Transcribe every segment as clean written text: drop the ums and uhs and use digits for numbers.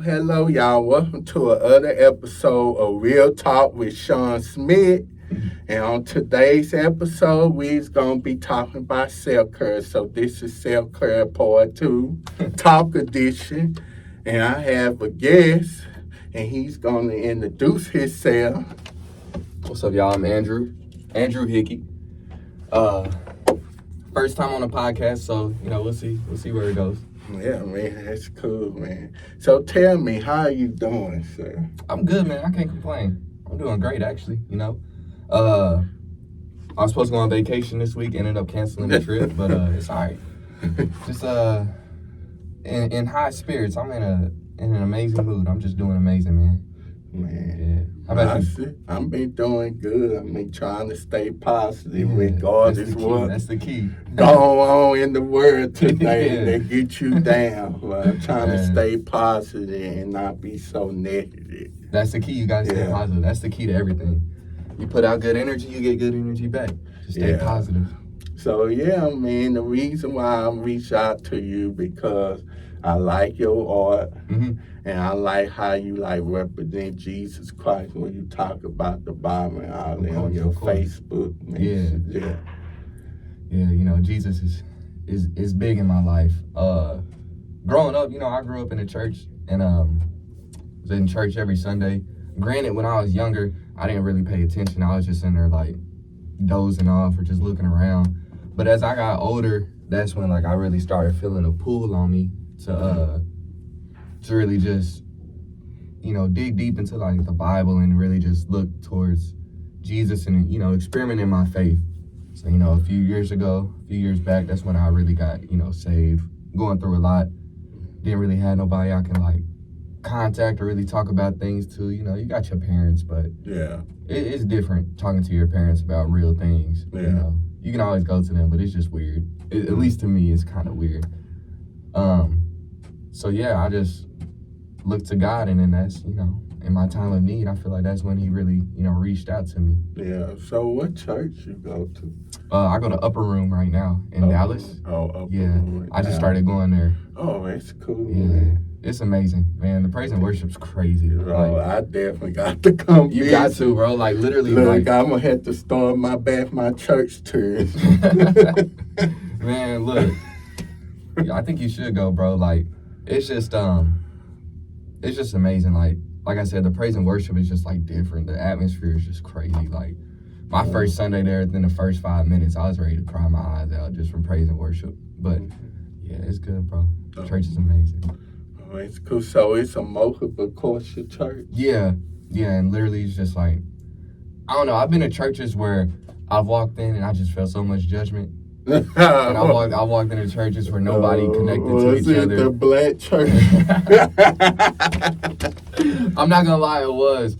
Hello, y'all. Welcome to another episode of Real Talk with Shawn Smith. And on today's episode, we're going to be talking about self-care. So this is Self-Care Part 2, Talk Edition. And I have a guest, and he's going to introduce himself. What's up, y'all? I'm Andrew Hickey. First time on the podcast, so, we'll see where it goes. Yeah, man, that's cool, man. So tell me, how are you doing, sir? I'm good, man. I can't complain. I'm doing great, actually, I was supposed to go on vacation this week, ended up canceling the trip, but it's all right. Just in high spirits. I'm in an amazing mood. I'm just doing amazing, man. Man, how about you? I've been doing good. I've been trying to stay positive regardless That's the key. Going on in the world today that get you down. But I'm trying to stay positive and not be so negative. That's the key. You gotta stay positive. That's the key to everything. You put out good energy, you get good energy back. Just stay positive. So man, the reason why I reached out to you because I like your art, and I like how you represent Jesus Christ when you talk about the Bible and all that on your Facebook. Jesus is big in my life. Growing up, I grew up in a church and was in church every Sunday. Granted, when I was younger, I didn't really pay attention. I was just in there dozing off or just looking around. But as I got older, that's when I really started feeling a pull on me to really just dig deep into the Bible and really just look towards Jesus and experiment in my faith. So a few years back, that's when I really got saved. Going through a lot, didn't really have nobody I can contact or really talk about things to. You got your parents, but it's different talking to your parents about real things. You can always go to them, but it's just weird. At least to me, it's kind of weird. I just look to God, and then that's, in my time of need, I feel like that's when he really, reached out to me. Yeah, so what church you go to? I go to Upper Room right now in Dallas. Upper Room. I just started going there. Oh, that's cool. Yeah, man. It's amazing, man. The praise and worship's crazy. Bro, I definitely got to come You got to, bro. Literally. Look, I'm going to have to start my church tour. Man, look. I think you should go, bro. It's just amazing. Like I said, the praise and worship is just different. The atmosphere is just crazy. My first Sunday there, within the first 5 minutes, I was ready to cry my eyes out just from praise and worship. But it's good, bro. The church is amazing. Oh, it's cool. So it's a multiple culture church. Yeah, and literally it's just I don't know. I've been to churches where I've walked in and I just felt so much judgment. And I walked into churches where nobody connected to each other. The black church? I'm not gonna lie, it was.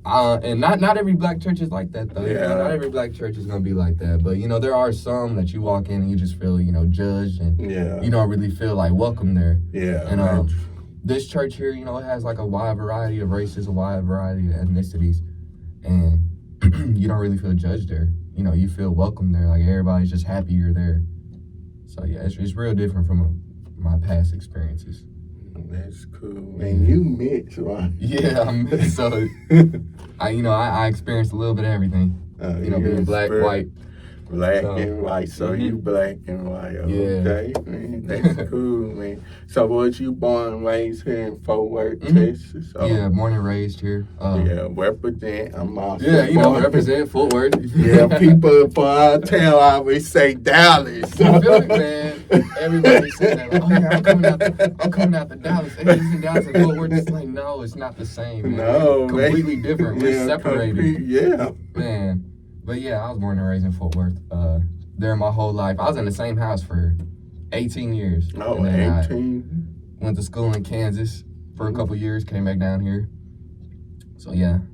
And not every black church is like that though. Yeah. Not every black church is gonna be like that. But there are some that you walk in and you just feel judged and you don't really feel welcome there. Yeah. And this church here, it has a wide variety of races, a wide variety of ethnicities, and you don't really feel judged there. You feel welcome there. Everybody's just happy you're there. So it's real different from my past experiences. That's cool. And you mix, right? Yeah, I'm mixed. So I experienced a little bit of everything. Being black, white. Black and white, so you black and white. Okay, man, that's cool, man. So was you born and raised here in Fort Worth, Texas? Yeah, born and raised here. Represent. I'm also represent Fort Worth. People from our town always say Dallas. You feel it, man? Everybody says that. I'm coming out to Dallas. Hey, it's in Dallas and Fort Worth. It's no, it's not the same, man. No, completely different. We're separated. Man. But I was born and raised in Fort Worth. There my whole life. I was in the same house for 18 years. Oh, 18? I went to school in Kansas for a couple years, came back down here. So I'm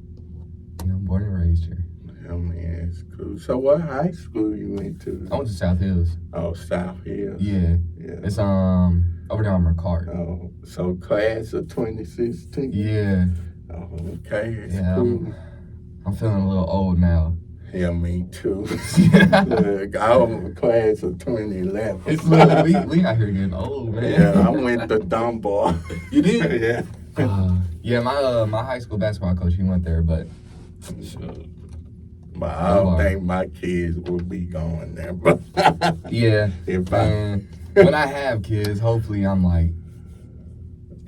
born and raised here. Oh man, it's cool. So what high school you went to? I went to South Hills. Oh, South Hills. Yeah. It's over there on McCart. Oh, so class of 2016? Yeah. Oh, okay. It's cool. I'm feeling a little old now. Yeah, me too. Look, I was a class of 2011. Look, we out here getting old, man. Yeah, I went to Dunbar. You did? Yeah. Yeah, my high school basketball coach, he went there, but But I don't think my kids will be going there. But yeah, if man, when I have kids, hopefully I'm like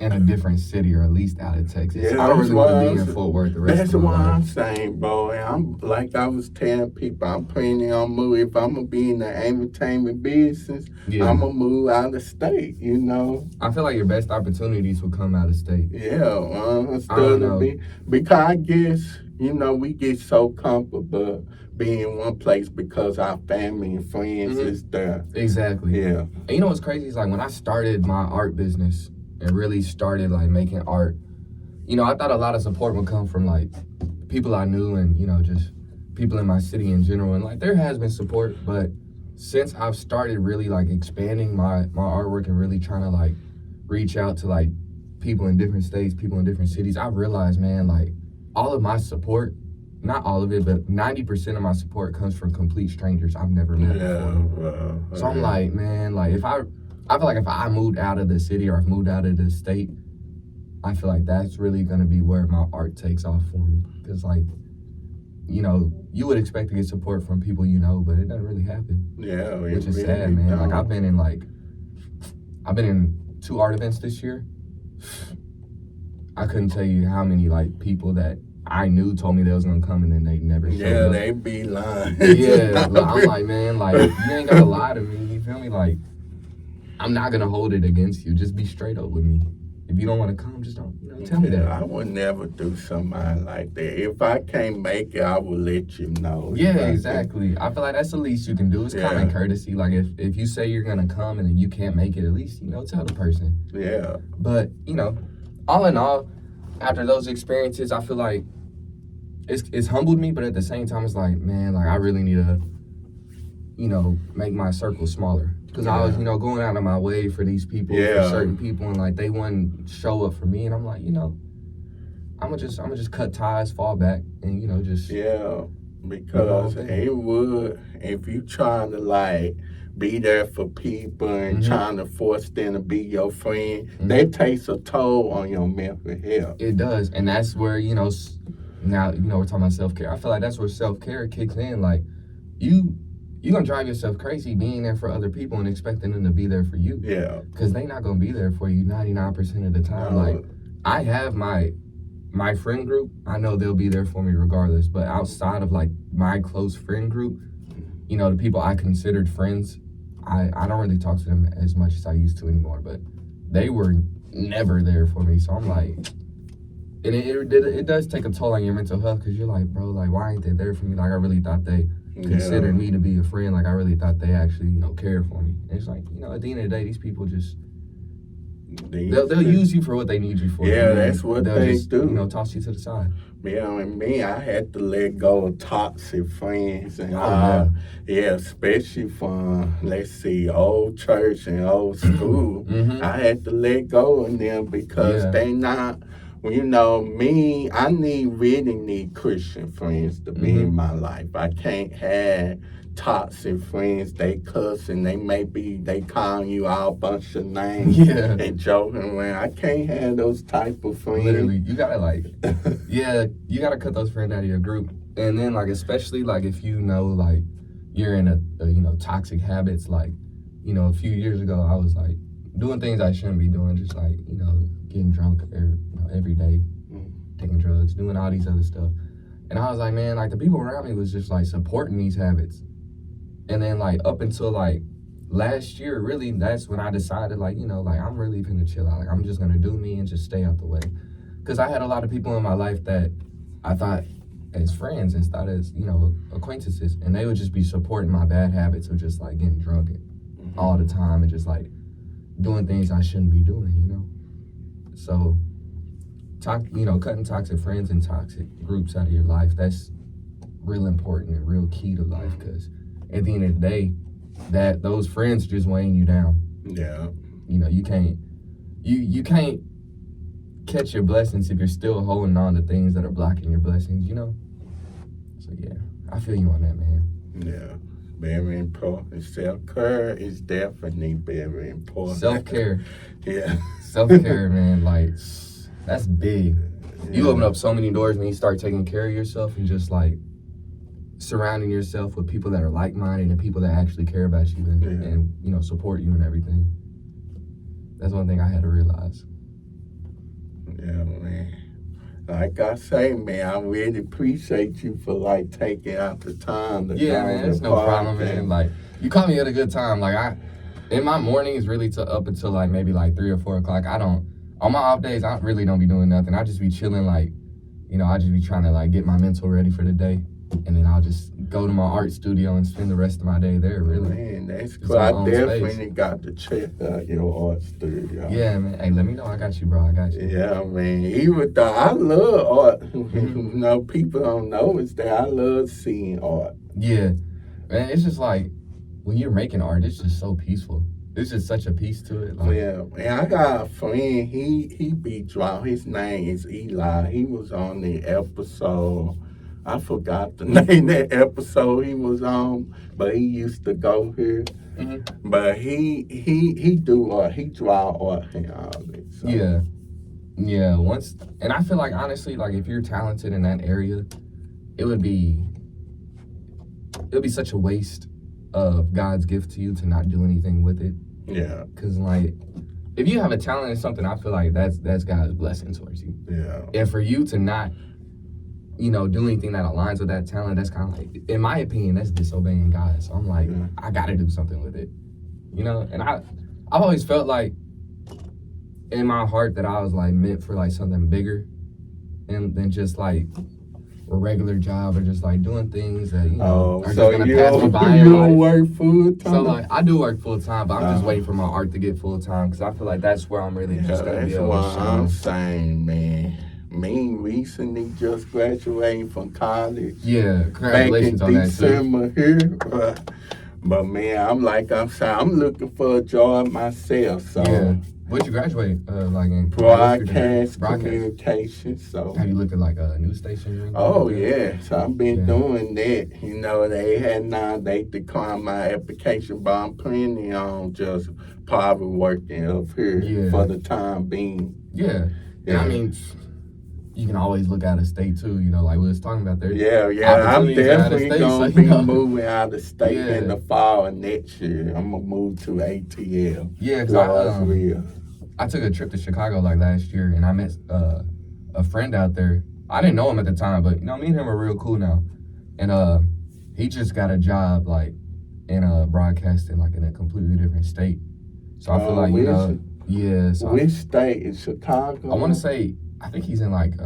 in a different city or at least out of Texas. Yeah, I don't really want to be in Fort Worth the rest that's of my what life. I'm saying, bro. And I'm like I was telling people, I'm planning on moving. If I'm gonna be in the entertainment business, I'm gonna move out of state. You know. I feel like your best opportunities will come out of state. Yeah, because I guess we get so comfortable being in one place because our family and friends is there. Exactly. Yeah. And you know what's crazy is like when I started my art business and really started like making art, I thought a lot of support would come from like people I knew and just people in my city in general, and like there has been support, but since I've started really like expanding my artwork and really trying to like reach out to like people in different states, people in different cities, I've realized, man, like all of my support, not all of it, but 90% of my support comes from complete strangers I've never met before. So I'm like, man, like I feel like if I moved out of the city or if moved out of the state, I feel like that's really going to be where my art takes off for me. Because, like, you would expect to get support from people but it doesn't really happen. Yeah, which is sad, man. Don't. Like, I've been in 2 art events this year. I couldn't tell you how many, like, people that I knew told me they was going to come and then they never showed up. Yeah, they be lying. Yeah, I'm like, man, like, you ain't got to lie to me. You feel me? Like, I'm not going to hold it against you. Just be straight up with me. If you don't want to come, just don't, tell me that. I would never do something like that. If I can't make it, I will let you know. Yeah, exactly. I feel like that's the least you can do. It's common courtesy. Like, if you say you're going to come and then you can't make it, at least, tell the person. Yeah. But, all in all, after those experiences, I feel like it's humbled me, but at the same time, it's like, man, like, I really need to, make my circle smaller. Because I was, going out of my way for these people, for certain people, and like they wouldn't show up for me, and I'm like, I'm gonna just cut ties, fall back, and just because it would, if you trying to like be there for people and trying to force them to be your friend, that takes a toll on your mental health. It does, and that's where now we're talking about self-care. I feel like that's where self-care kicks in. Like you're going to drive yourself crazy being there for other people and expecting them to be there for you. Yeah. Because they not going to be there for you 99% of the time. Like, I have my friend group. I know they'll be there for me regardless. But outside of, like, my close friend group, the people I considered friends, I don't really talk to them as much as I used to anymore. But they were never there for me. So I'm like... And it does take a toll on your mental health because you're like, bro, like, why ain't they there for me? Like, I really thought they... considered me to be a friend. Like, I really thought they actually, cared for me. And it's like, at the end of the day, these people just, they'll use you for what they need you for. Yeah, that's what they just, do. Toss you to the side. Yeah, and me, I had to let go of toxic friends. And especially from, let's see, old church and old school. I had to let go of them because they not... me, I really need Christian friends to be in my life. I can't have toxic friends. They cuss and they calling you all a bunch of names and joking around. I can't have those type of friends. Literally, you gotta you gotta cut those friends out of your group. And then like, especially like if like you're in a toxic habits, like, a few years ago, I was like doing things I shouldn't be doing, just like, getting drunk every day, taking drugs, doing all these other stuff. And I was like, man, like the people around me was just like supporting these habits. And then like up until like last year, really, that's when I decided like, like I'm really gonna chill out. Like I'm just gonna do me and just stay out the way. Because I had a lot of people in my life that I thought as friends instead as, acquaintances. And they would just be supporting my bad habits of just like getting drunk all the time and just like doing things I shouldn't be doing, So, cutting toxic friends and toxic groups out of your life, that's real important and real key to life because at the end of the day, that those friends just weighing you down. Yeah. You can't catch your blessings if you're still holding on to things that are blocking your blessings, So yeah, I feel you on that, man. Yeah, very important. Self-care is definitely very important. Self-care. Yeah. Self-care, man, like, that's big. You Yeah. open up so many doors when you start taking care of yourself and just, like, surrounding yourself with people that are like-minded and people that actually care about you and you know, support you and everything. That's one thing I had to realize. Yeah, man. Like I say, man, I really appreciate you for like taking out the time to Yeah, man, it's no problem, man. Like, you caught me at a good time. Like, in my mornings, really up until like maybe like 3 or 4 o'clock, on my off days, I really don't be doing nothing. I just be chilling, like, you know, I just be trying to like get my mental ready for the day. And then I'll just go to my art studio and spend the rest of my day there, really. Man, that's cool. I definitely got to check out your art studio. Yeah, man. Hey, let me know. I got you, bro. I got you. Yeah, man. Even though I love art, you know, people don't know it's that I love seeing art. Yeah. Man, it's just like, when you're making art, it's just so peaceful. There's just such a peace to it. Like, yeah, man. I got a friend, he be drawing. His name is Eli. He was on the episode. I forgot the name that episode he was on, but he used to go here. Mm-hmm. But he do art, he draw art and all that. So. Yeah. And I feel like, honestly, like, if you're talented in that area, it would be such a waste of God's gift to you to not do anything with it. Yeah. Because, like, if you have a talent in something, I feel like that's God's blessing towards you. Yeah. And for you to not, you know, do anything that aligns with that talent, that's kind of like, in my opinion, that's disobeying God. So I'm like, I got to do something with it, you know? And I've always felt like in my heart that I was like meant for like something bigger than just like a regular job or just like doing things that, you know, are so just going to pass me by. You don't work full time? So like, I do work full time, but I'm just waiting for my art to get full time because I feel like that's where I'm really just going to be able to shine. I'm saying, man. Me recently just graduating from college. Yeah, congratulations on that too. December here. But man, I'm saying, I'm looking for a job myself. So yeah. What'd you graduate like in? Broadcast communication. So have you looked at like a news station? Oh yeah, so I've been doing that. You know, they declined my application, but I'm planning on just probably working up here for the time being. Yeah. I mean, you can always look out of state too, you know, like we was talking about there. Yeah, I'm definitely going to be moving out of state in the fall of next year. I'm going to move to ATL. Yeah, because I took a trip to Chicago like last year, and I met a friend out there. I didn't know him at the time, but, you know, me and him are real cool now. And he just got a job, like, in broadcasting, like, in a completely different state. So I feel like, you know, So which state is Chicago? I want to say, I think he's in like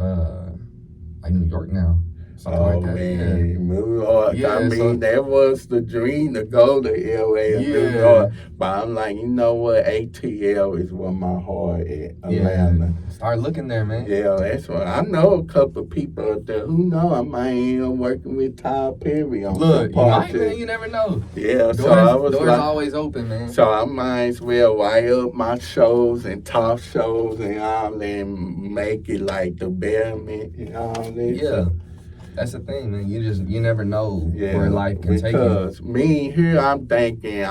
New York now. Something like that. Man, New York. I mean, that was the dream to go to LA or New York. But I'm like, you know what? ATL is where my heart is. Atlanta. Start looking there, man. Yeah, that's what I know. A couple of people out there who know I might end up working with Tyler Perry on some project. Man, you never know. Yeah, so I was doors like, always open, man. So I might as well write up my shows and talk shows and all and make it like the betterment and all that. Yeah. So, that's the thing, man. You never know where life can take you. Because me here, I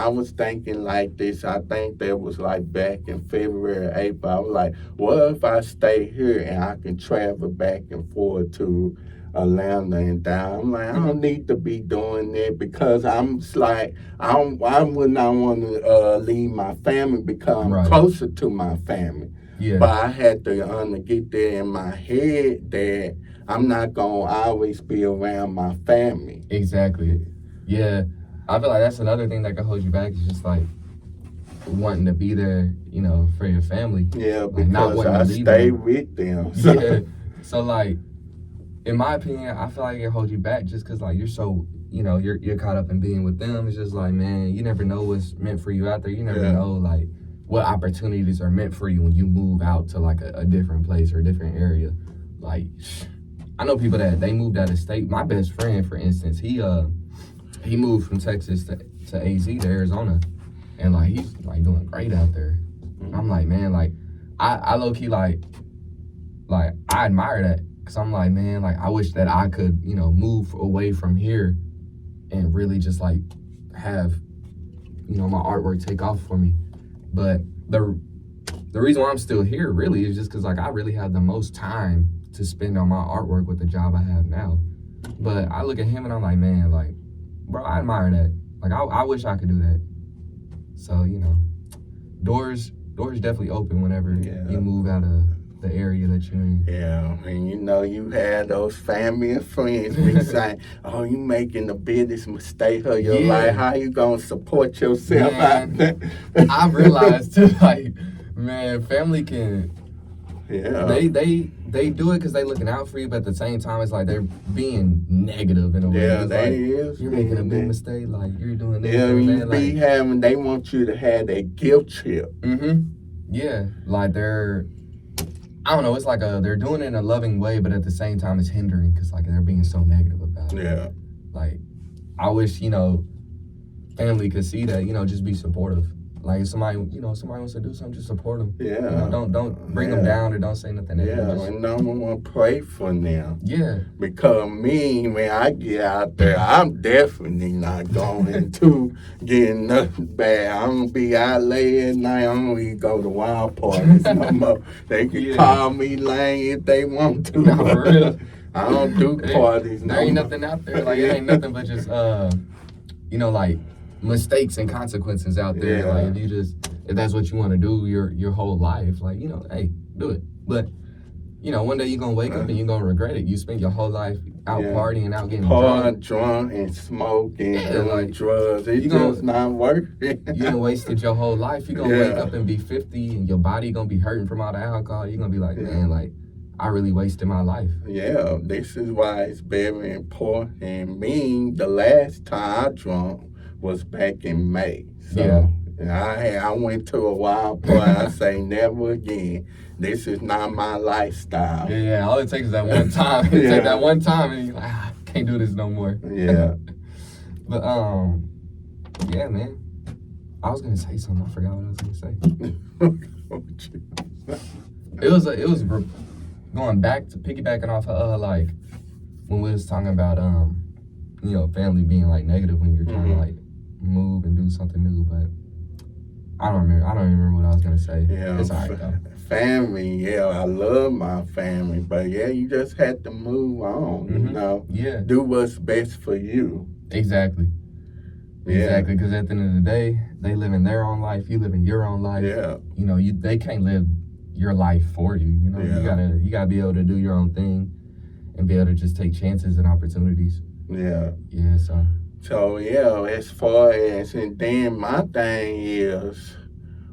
was thinking like this. I think that was like back in February, April. I was like, what if I stay here and I can travel back and forth to Atlanta and down? I'm like, I don't need to be doing that because I'm just like, I would not want to leave my family because I'm closer to my family. Yeah. But I had to get that in my head that I'm not going to always be around my family. Exactly. Yeah. I feel like that's another thing that can hold you back is just like wanting to be there, you know, for your family. Yeah, because not I stay with them. So. Yeah. So like, in my opinion, I feel like it holds you back just because like you're so, you know, you're caught up in being with them. It's just like, man, you never know what's meant for you out there. You never know like what opportunities are meant for you when you move out to like a different place or a different area. Like, I know people that they moved out of state. My best friend, for instance, he moved from Texas to AZ to Arizona, and like he's like doing great out there. And I'm like, man, like I low key like I admire that Cause I'm like, man, like I wish that I could, you know, move away from here and really just like have, you know, my artwork take off for me. But the reason why I'm still here really is just because like I really have the most time to spend on my artwork with the job I have now. But I look at him and I'm like, man, like, bro, I admire that. Like I wish I could do that. So, you know, doors definitely open whenever you move out of the area that you're in. Yeah, and you know, you had those family and friends be saying, oh, you making the biggest mistake of your life. How you gonna support yourself out there? I realized too, like, man, family can, they do it because they looking out for you, but at the same time, it's like they're being negative in a way. Yeah, it's they like, is. You're making a big mistake, like, you're doing this. Yeah, you be having, they want you to have that guilt trip. Yeah, like I don't know, it's like they're doing it in a loving way, but at the same time it's hindering because like they're being so negative about it. Yeah. Like, I wish, you know, family could see that, you know, just be supportive. Like if somebody wants to do something, just support them. Yeah. You know, don't bring them down or don't say nothing negative. Yeah, and no one want to pray for them. Yeah. Because me, when I get out there, I'm definitely not going to get nothing bad. I'm going to be out late at night. I don't even go to wild parties no more. They can call me lame if they want to. No, for real. I don't do parties no There ain't more. nothing out there. Like, it ain't nothing but just, you know, like, mistakes and consequences out there. Yeah. Like if that's what you want to do your whole life, like, you know, hey, do it. But you know, one day you're gonna wake up and you're gonna regret it. You spend your whole life out partying, out getting drunk and smoking, doing like, drugs. It's just not worth it. You done wasted your whole life. You're gonna wake up and be 50 and your body gonna be hurting from all the alcohol. You're gonna be like, man, like, I really wasted my life. Yeah, this is why it's very important. And me, the last time I drunk was back in May. So I went to a wild party. I say never again. This is not my lifestyle. Yeah, all it takes is that one time. It takes that one time and you're like, I can't do this no more. Yeah. But yeah, man. I was gonna say something. I forgot what I was gonna say. It was going back to piggybacking off of like when we was talking about you know, family being like negative when you're trying to like move and do something new, but I don't even remember what I was gonna say. Yeah, it's all right though. Family, I love my family, but you just had to move on, you know. Yeah. Do what's best for you. Exactly. Exactly, because at the end of the day, they live in their own life, you live in your own life. Yeah. You know, they can't live your life for you. You know, you gotta be able to do your own thing and be able to just take chances and opportunities. Yeah. Yeah, so. So, as far as, and then my thing is,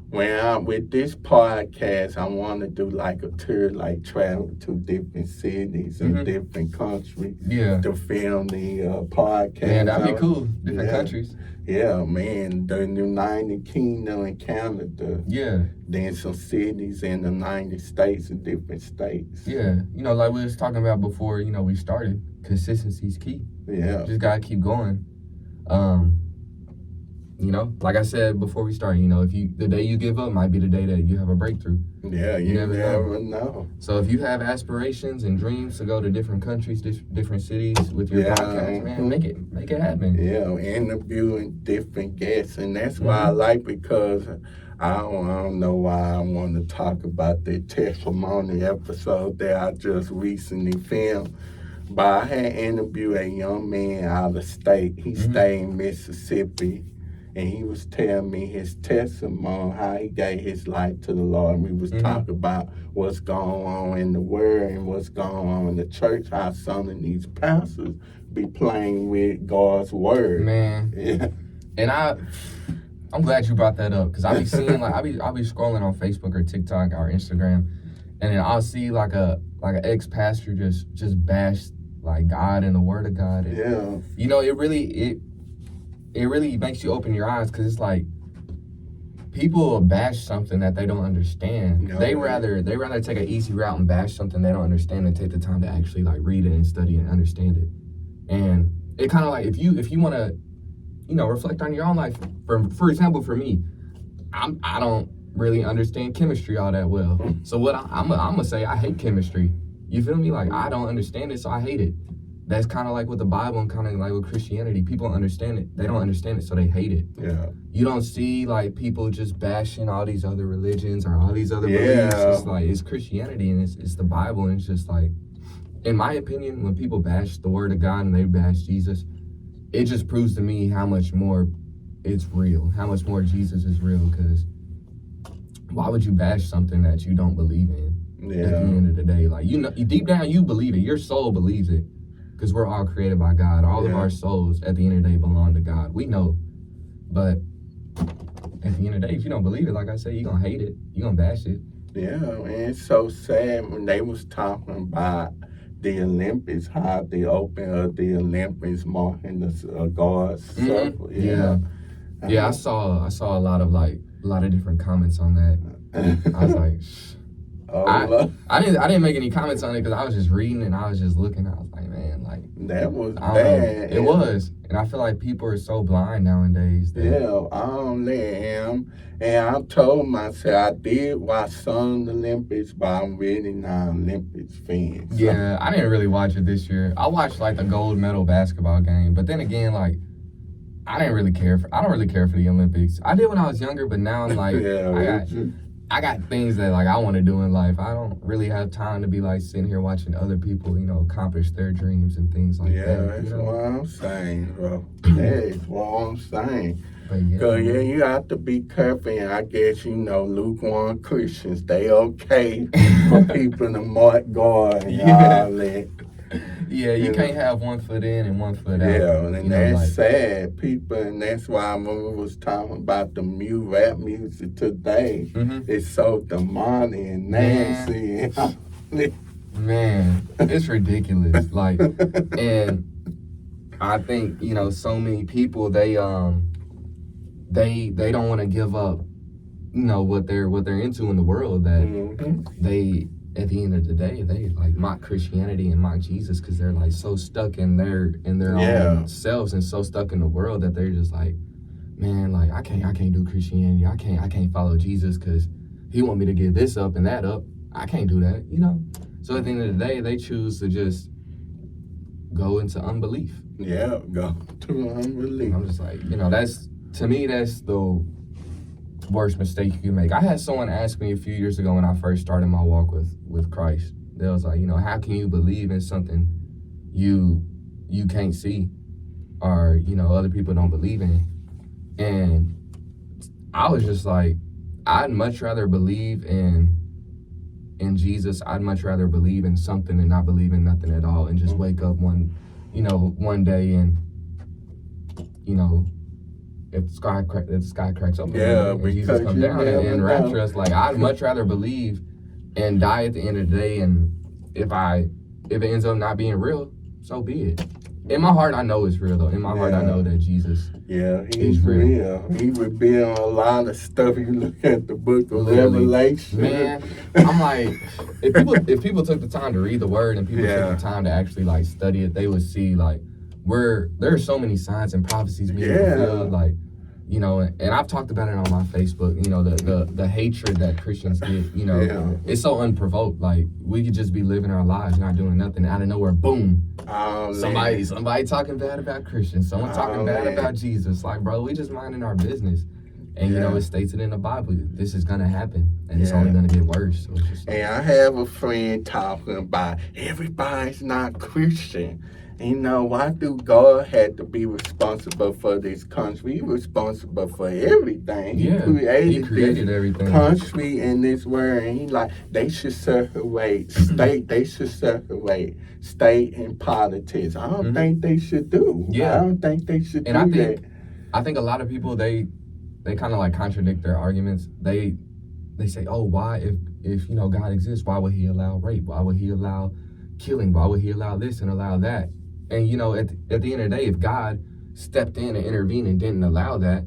when I'm with this podcast, I want to do like a tour, like travel to different cities and different countries to film the podcast. Man, that'd be cool. Different countries. Yeah, man, the United Kingdom and Canada. Yeah. Then some cities in the United States and different states. Yeah, you know, like we was talking about before, you know, we started, consistency's key. Yeah. Just gotta keep going. You know, like I said before we started, you know, the day you give up might be the day that you have a breakthrough. Yeah, you never know. So if you have aspirations and dreams to go to different countries, different cities with your podcast, man, make it happen. Yeah, interviewing different guests, and that's why I like, because I don't know why I want to talk about the testimony episode that I just recently filmed. But I had interviewed a young man out of state. He stayed in Mississippi. And he was telling me his testimony, how he gave his life to the Lord. And we was talking about what's going on in the world and what's going on in the church, how some of these pastors be playing with God's word. Man. Yeah. And I'm glad you brought that up, because I be seeing, like, I'll be scrolling on Facebook or TikTok or Instagram, and then I'll see like an ex-pastor just bash like God and the word of God. And, you know, it really makes you open your eyes, because it's like people will bash something that they don't understand. They rather take an easy route and bash something they don't understand than take the time to actually like read it and study and understand it. And it kind of like, if you want to, you know, reflect on your own life. For example, for me, I don't really understand chemistry all that well. So what I'm gonna say, I hate chemistry. You feel me? Like, I don't understand it, so I hate it. That's kind of like with the Bible and kind of like with Christianity. People don't understand it. They don't understand it, so they hate it. Yeah. You don't see, like, people just bashing all these other religions or all these other beliefs. It's like, it's Christianity and it's the Bible, and it's just like, in my opinion, when people bash the word of God and they bash Jesus, it just proves to me how much more it's real, how much more Jesus is real, because why would you bash something that you don't believe in? Yeah. At the end of the day, like, you know, deep down you believe it. Your soul believes it, because we're all created by God. All of our souls at the end of the day belong to God. We know, but at the end of the day, if you don't believe it, like I said, you're gonna hate it. You're gonna bash it. Yeah, and it's so sad when they was talking about the Olympics, how the open of the Olympics marking the God's circle. Yeah, I saw a lot of different comments on that. I was like, I didn't make any comments on it because I was just reading and I was just looking. I was like, man, like, that was bad. It was, and I feel like people are so blind nowadays. I don't let him. And I told myself I did watch some Olympics, but I'm really not an Olympics fan. So. Yeah, I didn't really watch it this year. I watched like the gold medal basketball game, but then again, like, I don't really care for the Olympics. I did when I was younger, but now I'm like, I got things that like I want to do in life. I don't really have time to be like sitting here watching other people, you know, accomplish their dreams and things like that. Yeah, that's what I'm saying, bro. That is what I'm saying. Because, you have to be careful, and I guess, you know, lukewarm Christians, they okay for people to mark God and all that. Yeah, you can't have one foot in and one foot out. Yeah, and that's sad, people, and that's why when we was talking about the rap music today, it's so demonic and nasty. Man, it's ridiculous. Like, and I think, you know, so many people, they don't want to give up, you know, what they're into in the world, that they, at the end of the day, they like mock Christianity and mock Jesus because they're like so stuck in their own selves and so stuck in the world that they're just like, man, like I can't do Christianity. I can't follow Jesus because he want me to give this up and that up. I can't do that, you know. So at the end of the day, they choose to just go into unbelief. Yeah, go to unbelief. I'm just like, you know, to me that's the worst mistake you can make. I had someone ask me a few years ago when I first started my walk with Christ. They was like, you know, how can you believe in something you can't see, or, you know, other people don't believe in? And I was just like, I'd much rather believe in Jesus. I'd much rather believe in something and not believe in nothing at all, and just wake up one day and, you know, if the sky cracks open, and Jesus comes down and rapture us, like, I'd much rather believe and die at the end of the day. And if it ends up not being real, so be it. In my heart, I know it's real, though. In my heart, I know that Jesus he's real. He revealed a lot of stuff. You look at the book of Revelation. Man, I'm like, if people took the time to read the word and people took the time to actually, like, study it, they would see, like, there are so many signs and prophecies being fulfilled, like, you know, and I've talked about it on my Facebook, you know, the hatred that Christians get, you know, it's so unprovoked. Like, we could just be living our lives, not doing nothing, out of nowhere, boom, somebody talking bad about Christians, someone talking bad about Jesus. Like, bro, we just minding our business. And, you know, it states it in the Bible, this is going to happen, and it's only going to get worse. So it's just and I have a friend talking about everybody's not Christian. You know, why do God have to be responsible for this country? He's responsible for everything. He created this everything. Country and this world, and he like, they should separate state. They should separate state and politics. I don't think they should do. Yeah. I don't think they should do that. I think a lot of people, they kind of like contradict their arguments. They say, oh, why, if you know, God exists, why would he allow rape? Why would he allow killing? Why would he allow this and allow that? And, you know, at the end of the day, if God stepped in and intervened and didn't allow that,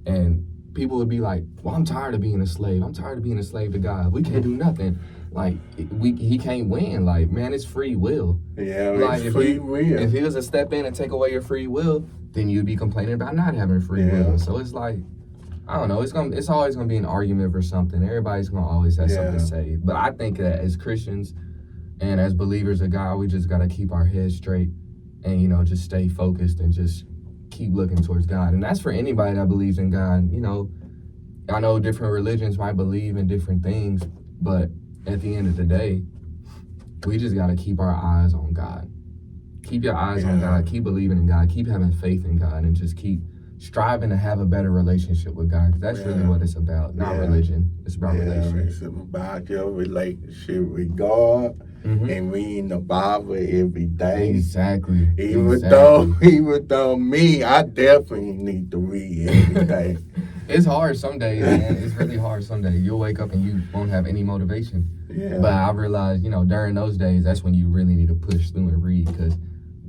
and people would be like, well, I'm tired of being a slave. I'm tired of being a slave to God. We can't do nothing. Like, he can't win. Like, man, it's free will. Yeah, like, it's free will. If he was to step in and take away your free will, then you'd be complaining about not having free will. So it's like, I don't know. It's always gonna be an argument for something. Everybody's gonna always have something to say. But I think that as Christians, And as believers of God, we just got to keep our heads straight and, you know, just stay focused and just keep looking towards God. And that's for anybody that believes in God. You know, I know different religions might believe in different things, but at the end of the day, we just got to keep our eyes on God. Keep your eyes on God. Keep believing in God. Keep having faith in God, and just keep striving to have a better relationship with God. 'Cause that's really what it's about, not religion. It's about relationship. It's about your relationship with God and reading the Bible every day. Exactly. Even though me, I definitely need to read every day. It's hard some days, man. It's really hard some days. You'll wake up and you won't have any motivation. Yeah. But I realized, you know, during those days, that's when you really need to push through and read, because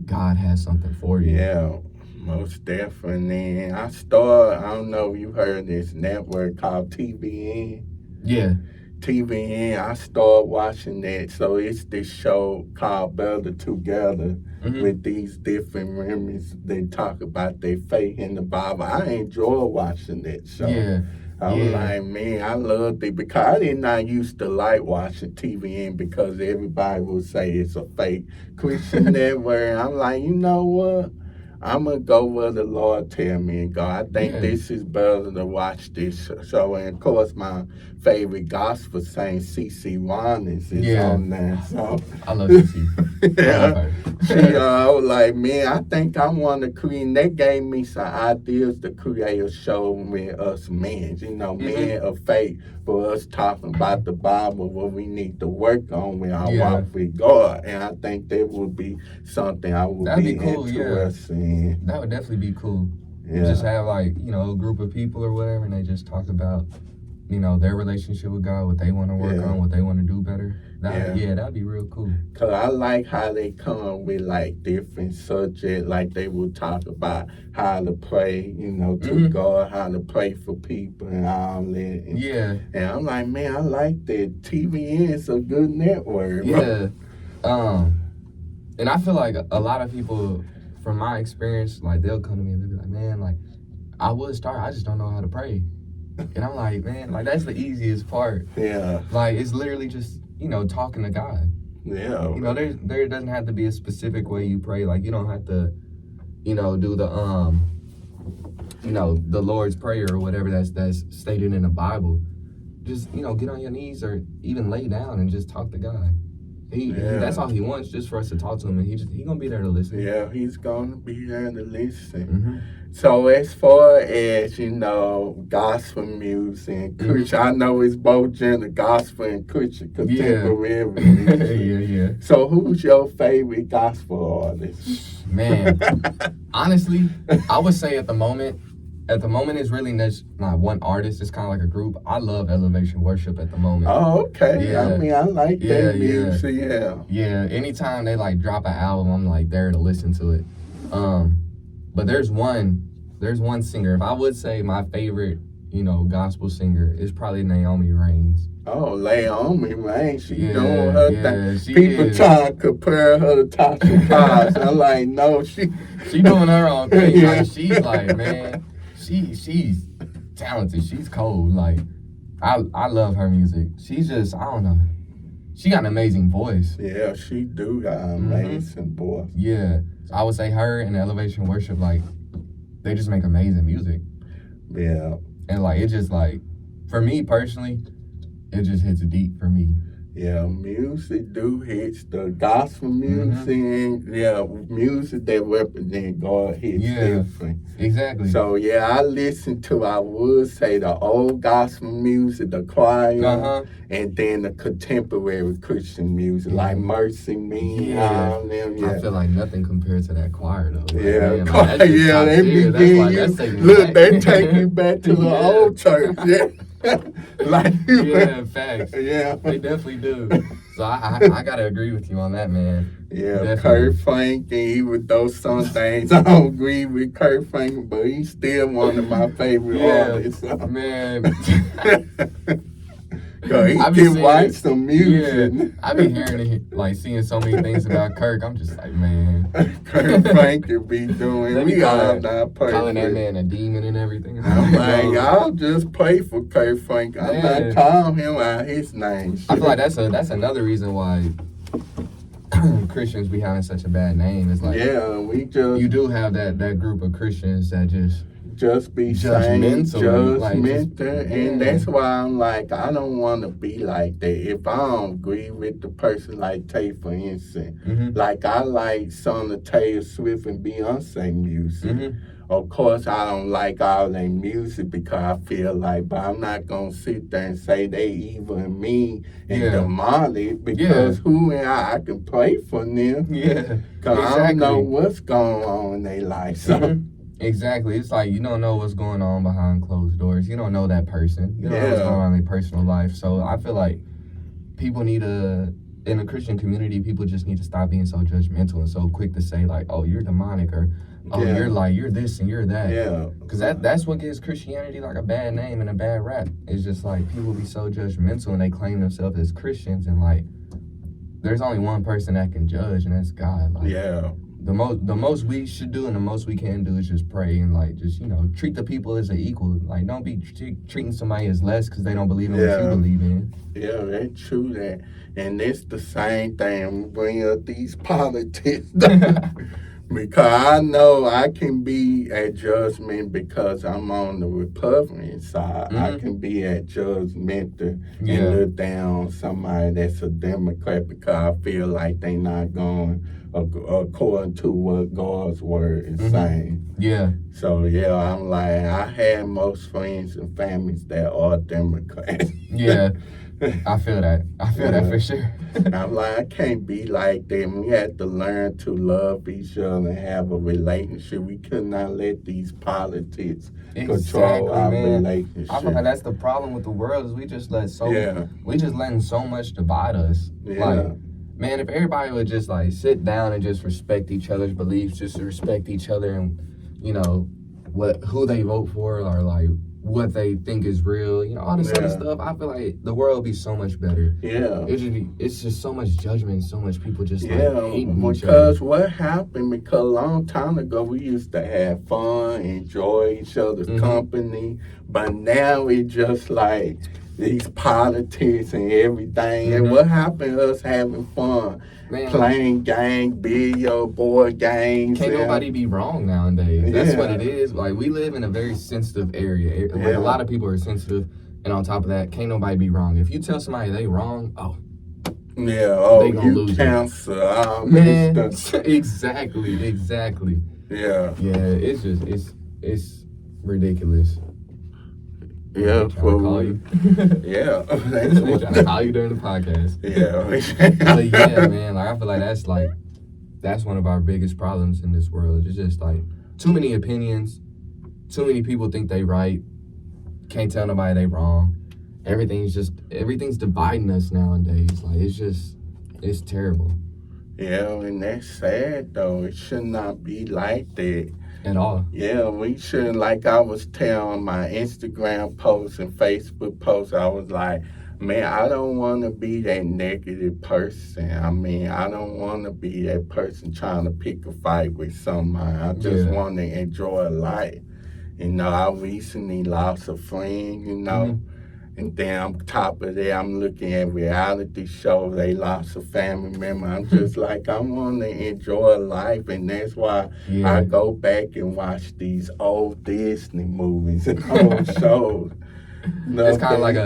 God has something for you. Yeah, most definitely. I don't know if you heard this network called TVN. Yeah. TVN, I started watching that. So it's this show called Better Together with these different remnants. They talk about their faith in the Bible. I enjoy watching that show. Yeah. I was like, man, I loved it, because I did not used to like watching TVN because everybody would say it's a fake Christian network. I'm like, you know what? I'm going to go where the Lord tell me to go. I think this is better to watch this show. And, of course, my favorite gospel singer, CC Winans, is on there. So, I love CC. I was like, man, I think I want to create. They gave me some ideas to create a show with us men, you know, men of faith, for us talking about the Bible, what we need to work on with our walk with God. And I think that would be something I would be cool, interested in. That would definitely be cool. Just have, like, you know, a group of people or whatever, and they just talk about, you know, their relationship with God, what they want to work on, what they want to do better. That'd be real cool. Because I like how they come with, like, different subjects. Like, they will talk about how to pray, you know, to God, how to pray for people and all that. And I'm like, man, I like that. TVN is a good network. Yeah. And I feel like a lot of people, from my experience, like, they'll come to me and they'll be like, man, like, I would start, I just don't know how to pray. And I'm like, man, like, that's the easiest part. Like, it's literally just, you know, talking to God. You know, there doesn't have to be a specific way you pray. Like, you don't have to, you know, do the you know, the Lord's Prayer or whatever that's stated in the Bible. Just, you know, get on your knees or even lay down and just talk to God. That's all he wants, just for us to talk to him, and he's gonna be there to listen. Yeah, he's gonna be there to listen. So as far as, you know, gospel music, Christian, I know it's both gender, gospel and Christian contemporary music. So who's your favorite gospel artist? Man, honestly, I would say at the moment it's really not one artist. It's kind of like a group. I love Elevation Worship at the moment. Oh, okay. I mean, I like that music. Yeah. Anytime they, like, drop an album, I'm, like, there to listen to it. But there's one singer. If I would say my favorite, you know, gospel singer, is probably Naomi Raines. Oh, Naomi Raines. She doing her thing. People trying to compare her to Tasha Cobbs. I'm like, no, she doing her own thing. Like, she's like, man, she's talented. She's cold. Like, I love her music. She's just, I don't know. She got an amazing voice. Yeah, she do got an amazing voice. Yeah. So I would say her and Elevation Worship, like, they just make amazing music. Yeah. And, like, it just, like, for me personally, it just hits deep for me. Yeah, music do hits the gospel music. Music that represent God hits different. Exactly. So I listen to, I would say, the old gospel music, the choir, and then the contemporary Christian music, like Mercy Me. I feel like nothing compared to that choir, though. Like, they take me back to the old church. Like, facts. Yeah, they definitely do. So I gotta agree with you on that, man. Yeah, Kurt Franklin, even though some things I don't agree with Kurt Franklin, but he's still one of my favorite artists. So. Man. Cause he can write some music. Yeah, I be hearing it, like, seeing so many things about Kirk. I'm just like, man. Kurt Franklin be doing. We all not perfect. Calling that man a demon and everything. I'm like, y'all just pray for Kurt Franklin. I'm not calling him out his name. I feel like that's another reason why Christians be having such a bad name. It's like we just you do have that group of Christians that just be judgmental, and that's why I'm like, I don't want to be like that. If I don't agree with the person, like Tay, for instance, like I like some of Taylor Swift and Beyonce music. Of course, I don't like all their music because I feel like, but I'm not gonna sit there and say they evil and mean and demonic because who am I can pray for them? Yeah, because I don't know what's going on in their life. So. Exactly. It's like you don't know what's going on behind closed doors. You don't know that person. You don't know what's going on in their personal life. So I feel like people need in the Christian community, people just need to stop being so judgmental and so quick to say like, oh, you're demonic, or oh, you're this and you're that. Yeah. Because that's what gives Christianity like a bad name and a bad rap. It's just like people be so judgmental and they claim themselves as Christians, and like there's only one person that can judge, and that's God. Like, the most we should do and the most we can do is just pray and like just treat the people as an equal. Like don't be treating somebody as less because they don't believe in what you believe in. Yeah, that's true. That, and it's the same thing. We bring up these politics because I know I can be at judgment because I'm on the Republican side. I can be at judgment and look down on somebody that's a Democrat because I feel like they not going according to what God's word is saying. Yeah. So I'm like, I have most friends and families that are Democrats. Yeah. I feel that. I feel that for sure. I'm like, I can't be like them. We have to learn to love each other and have a relationship. We could not let these politics control our relationship. I feel like that's the problem with the world is we just letting so much divide us. Like, man, if everybody would just like sit down and just respect each other's beliefs, just to respect each other and who they vote for or like what they think is real, all this other stuff, I feel like the world would be so much better. Yeah. It's just so much judgment, so much people just like hating each other. Because what happened, because a long time ago we used to have fun, enjoy each other's company, but now it's just like these politics and everything. And what happened to us having fun? Man, playing gang, video, board games. Can't nobody be wrong nowadays. That's what it is. Like, we live in a very sensitive area. Like, a lot of people are sensitive. And on top of that, can't nobody be wrong. If you tell somebody they wrong, they gonna lose you cancer. Man, exactly. Yeah. Yeah, it's ridiculous. Yeah, call you. Yeah. They trying to call you during the podcast. But yeah, man, like I feel like that's one of our biggest problems in this world. It's just like too many opinions, too many people think they right, can't tell nobody they wrong. Everything's dividing us nowadays. Like it's terrible. Yeah, and that's sad though. It should not be like that. At all. Yeah, we shouldn't. Like I was telling my Instagram posts and Facebook posts, I was like, man, I don't want to be that negative person. I mean, I don't want to be that person trying to pick a fight with somebody. I just want to enjoy life. I recently lost a friend, and then on top of that, I'm looking at reality shows. They lost a family member. I'm just like, I want to enjoy life, and that's why I go back and watch these old Disney movies and old shows. It's kind of like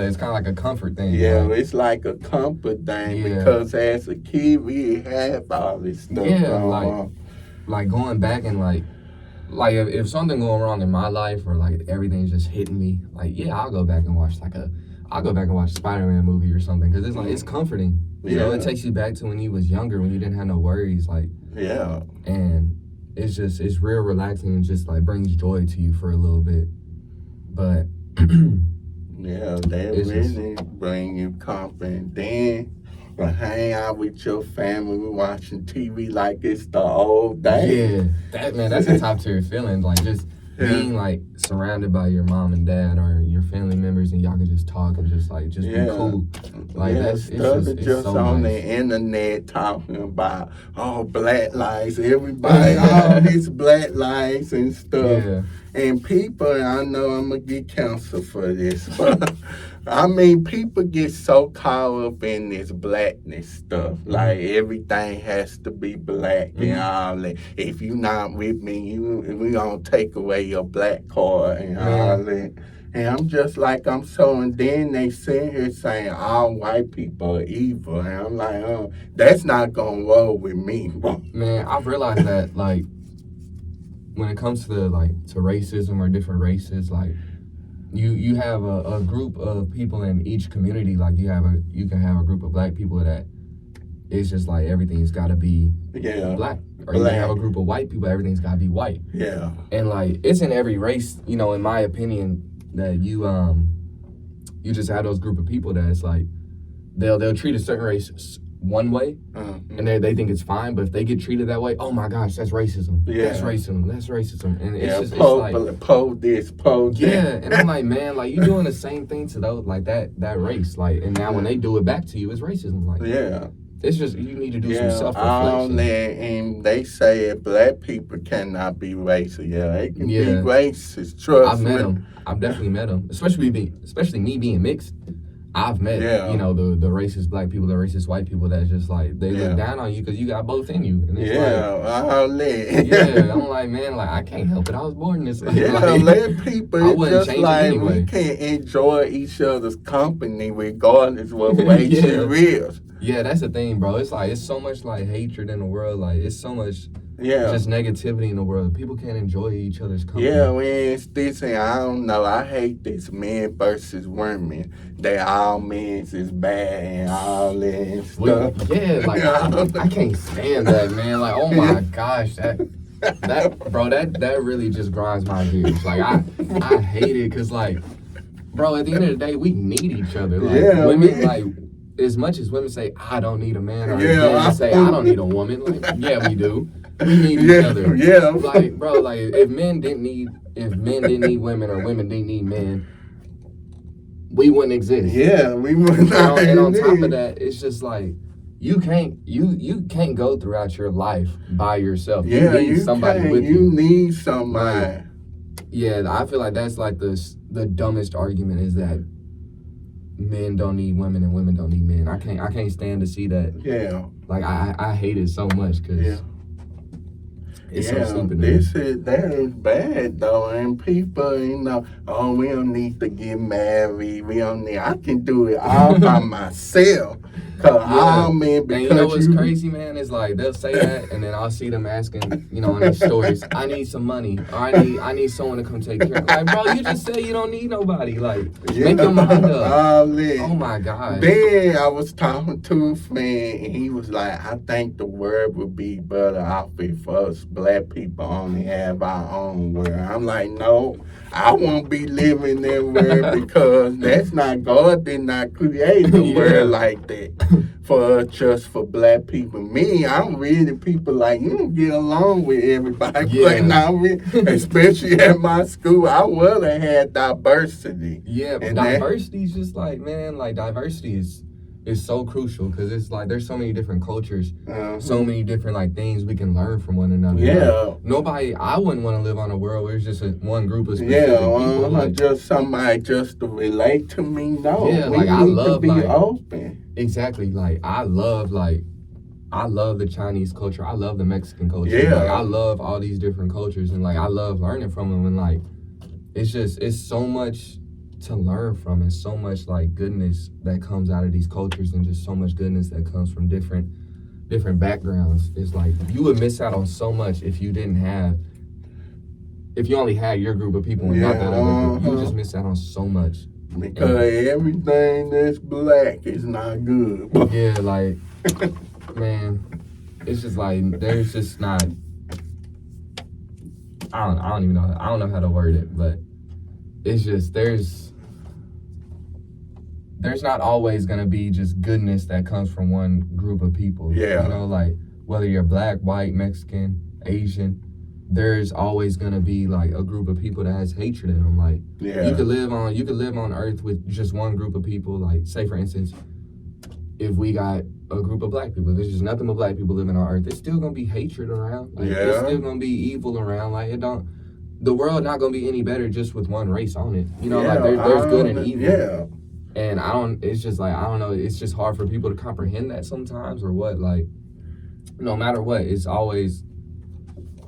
a comfort thing. Yeah, it's like a comfort thing because as a kid we have all this stuff going on. Like going back and like if something going wrong in my life or like everything's just hitting me, like I'll go back and watch a Spider-Man movie or something because it's like it's comforting. You know, it takes you back to when you was younger when you didn't have no worries, like and it's real relaxing and just like brings joy to you for a little bit, but. They really bring you comfort. And then hang out with your family, we watching TV like it's the old days. Yeah, that's a top tier feeling. Like just being like surrounded by your mom and dad or your family members, and y'all can just talk and just be cool. Like that's it's just so on nice. the internet talking about black lives, everybody, all these black lives and stuff. And people, I know I'm gonna get canceled for this, but I mean, people get so caught up in this blackness stuff. Like everything has to be black and all that. If you not with me, we gonna take away your black card and all that. And I'm just like, and then they sit here saying all white people are evil. And I'm like, oh, that's not gonna roll with me, bro. Man, I've realized that, like, when it comes to racism or different races, like, you have a group of people in each community. Like, you can have a group of black people that it's just like everything's got to be black. Or you can have a group of white people, everything's got to be white. Yeah. And, like, it's in every race, you know, in my opinion, that you just have those group of people that it's like they'll treat a certain race one way, and they think it's fine, but if they get treated that way, oh my gosh, that's racism. Yeah. That's racism. And it's just this, that. Yeah, and I'm like, man, like, you doing the same thing to those, like, that race, like, and now when they do it back to you, it's racism. Like, it's just, you need to do some self-reflection. And they say black people cannot be racist. Yeah, they can be racist. Trust I've met them. I've definitely met them. Especially me being mixed. I've met, you know, the racist black people, the racist white people that's just like, they look down on you because you got both in you. And it's I'm like, man, like, I can't help it. I was born this way. Let people, it's just like anyway. We can't enjoy each other's company regardless what race it is. Yeah, that's the thing, bro. It's like, it's so much, like, hatred in the world. Like, it's so much just negativity in the world. People can't enjoy each other's company. Yeah, when it's this, and I don't know. I hate this men versus women. They all men is bad and all that and stuff. Like, I can't stand that, man. Like, oh my gosh, that really just grinds my gears. Like, I hate it because, like, bro, at the end of the day, we need each other. Like, women, like, as much as women say, I don't need a man, or men say, I don't need a woman, like, yeah, we do. We need each other. Yeah. Like, bro, like, if men didn't need women or women didn't need men, we wouldn't exist. Yeah, we wouldn't. And on top of that, it's just like, you can't go throughout your life by yourself. You need somebody with you. You need somebody. Yeah, I feel like that's like the dumbest argument is that men don't need women and women don't need men. I can't stand to see that. Yeah. Like, I hate it so much because it's so stupid. That is bad though, and people, you know, oh, we don't need to get married. I can do it all by myself. All men, because and you know what's crazy, man? Is like they'll say that, and then I'll see them asking, you know, on their stories, I need some money, or I need someone to come take care of. Like, bro, you just say you don't need nobody. Like, make your mind up. Oh my God. Then I was talking to a friend, and he was like, I think the world would be better off if us black people only have our own world. I'm like, no, I won't be living that world because that's not, God did not create the world like that. Just for black people. Me, I'm reading people like, you don't get along with everybody. Yeah. Especially at my school, I would have had diversity. Yeah, but diversity is just like, man, like, diversity is so crucial because it's like there's so many different cultures, so many different, like, things we can learn from one another. Yeah. Like, I wouldn't want to live on a world where it's just one group of specific people. Like, just somebody just to relate to me. No, yeah, like, I love to be open. Exactly. Like, I love the Chinese culture. I love the Mexican culture. Yeah. Like, I love all these different cultures, and, like, I love learning from them. And, like, it's so much to learn from, and so much, like, goodness that comes out of these cultures, and just so much goodness that comes from different backgrounds. It's like, you would miss out on so much if you only had your group of people and not that other group. You would just miss out on so much. Because everything that's black is not good. Yeah, like, man, it's just like, there's just not, I don't even know. I don't know how to word it, but it's just, there's not always going to be just goodness that comes from one group of people. Yeah. You know, like, whether you're black, white, Mexican, Asian, there's always going to be, like, a group of people that has hatred in them. Like, you could live on Earth with just one group of people. Like, say, for instance, if we got a group of black people, there's just nothing but black people living on Earth, there's still going to be hatred around. Like, there's still going to be evil around. Like, the world not gonna be any better just with one race on it. You know, like there's good and evil. Yeah. And it's just like, I don't know, it's just hard for people to comprehend that sometimes or what. Like, no matter what, it's always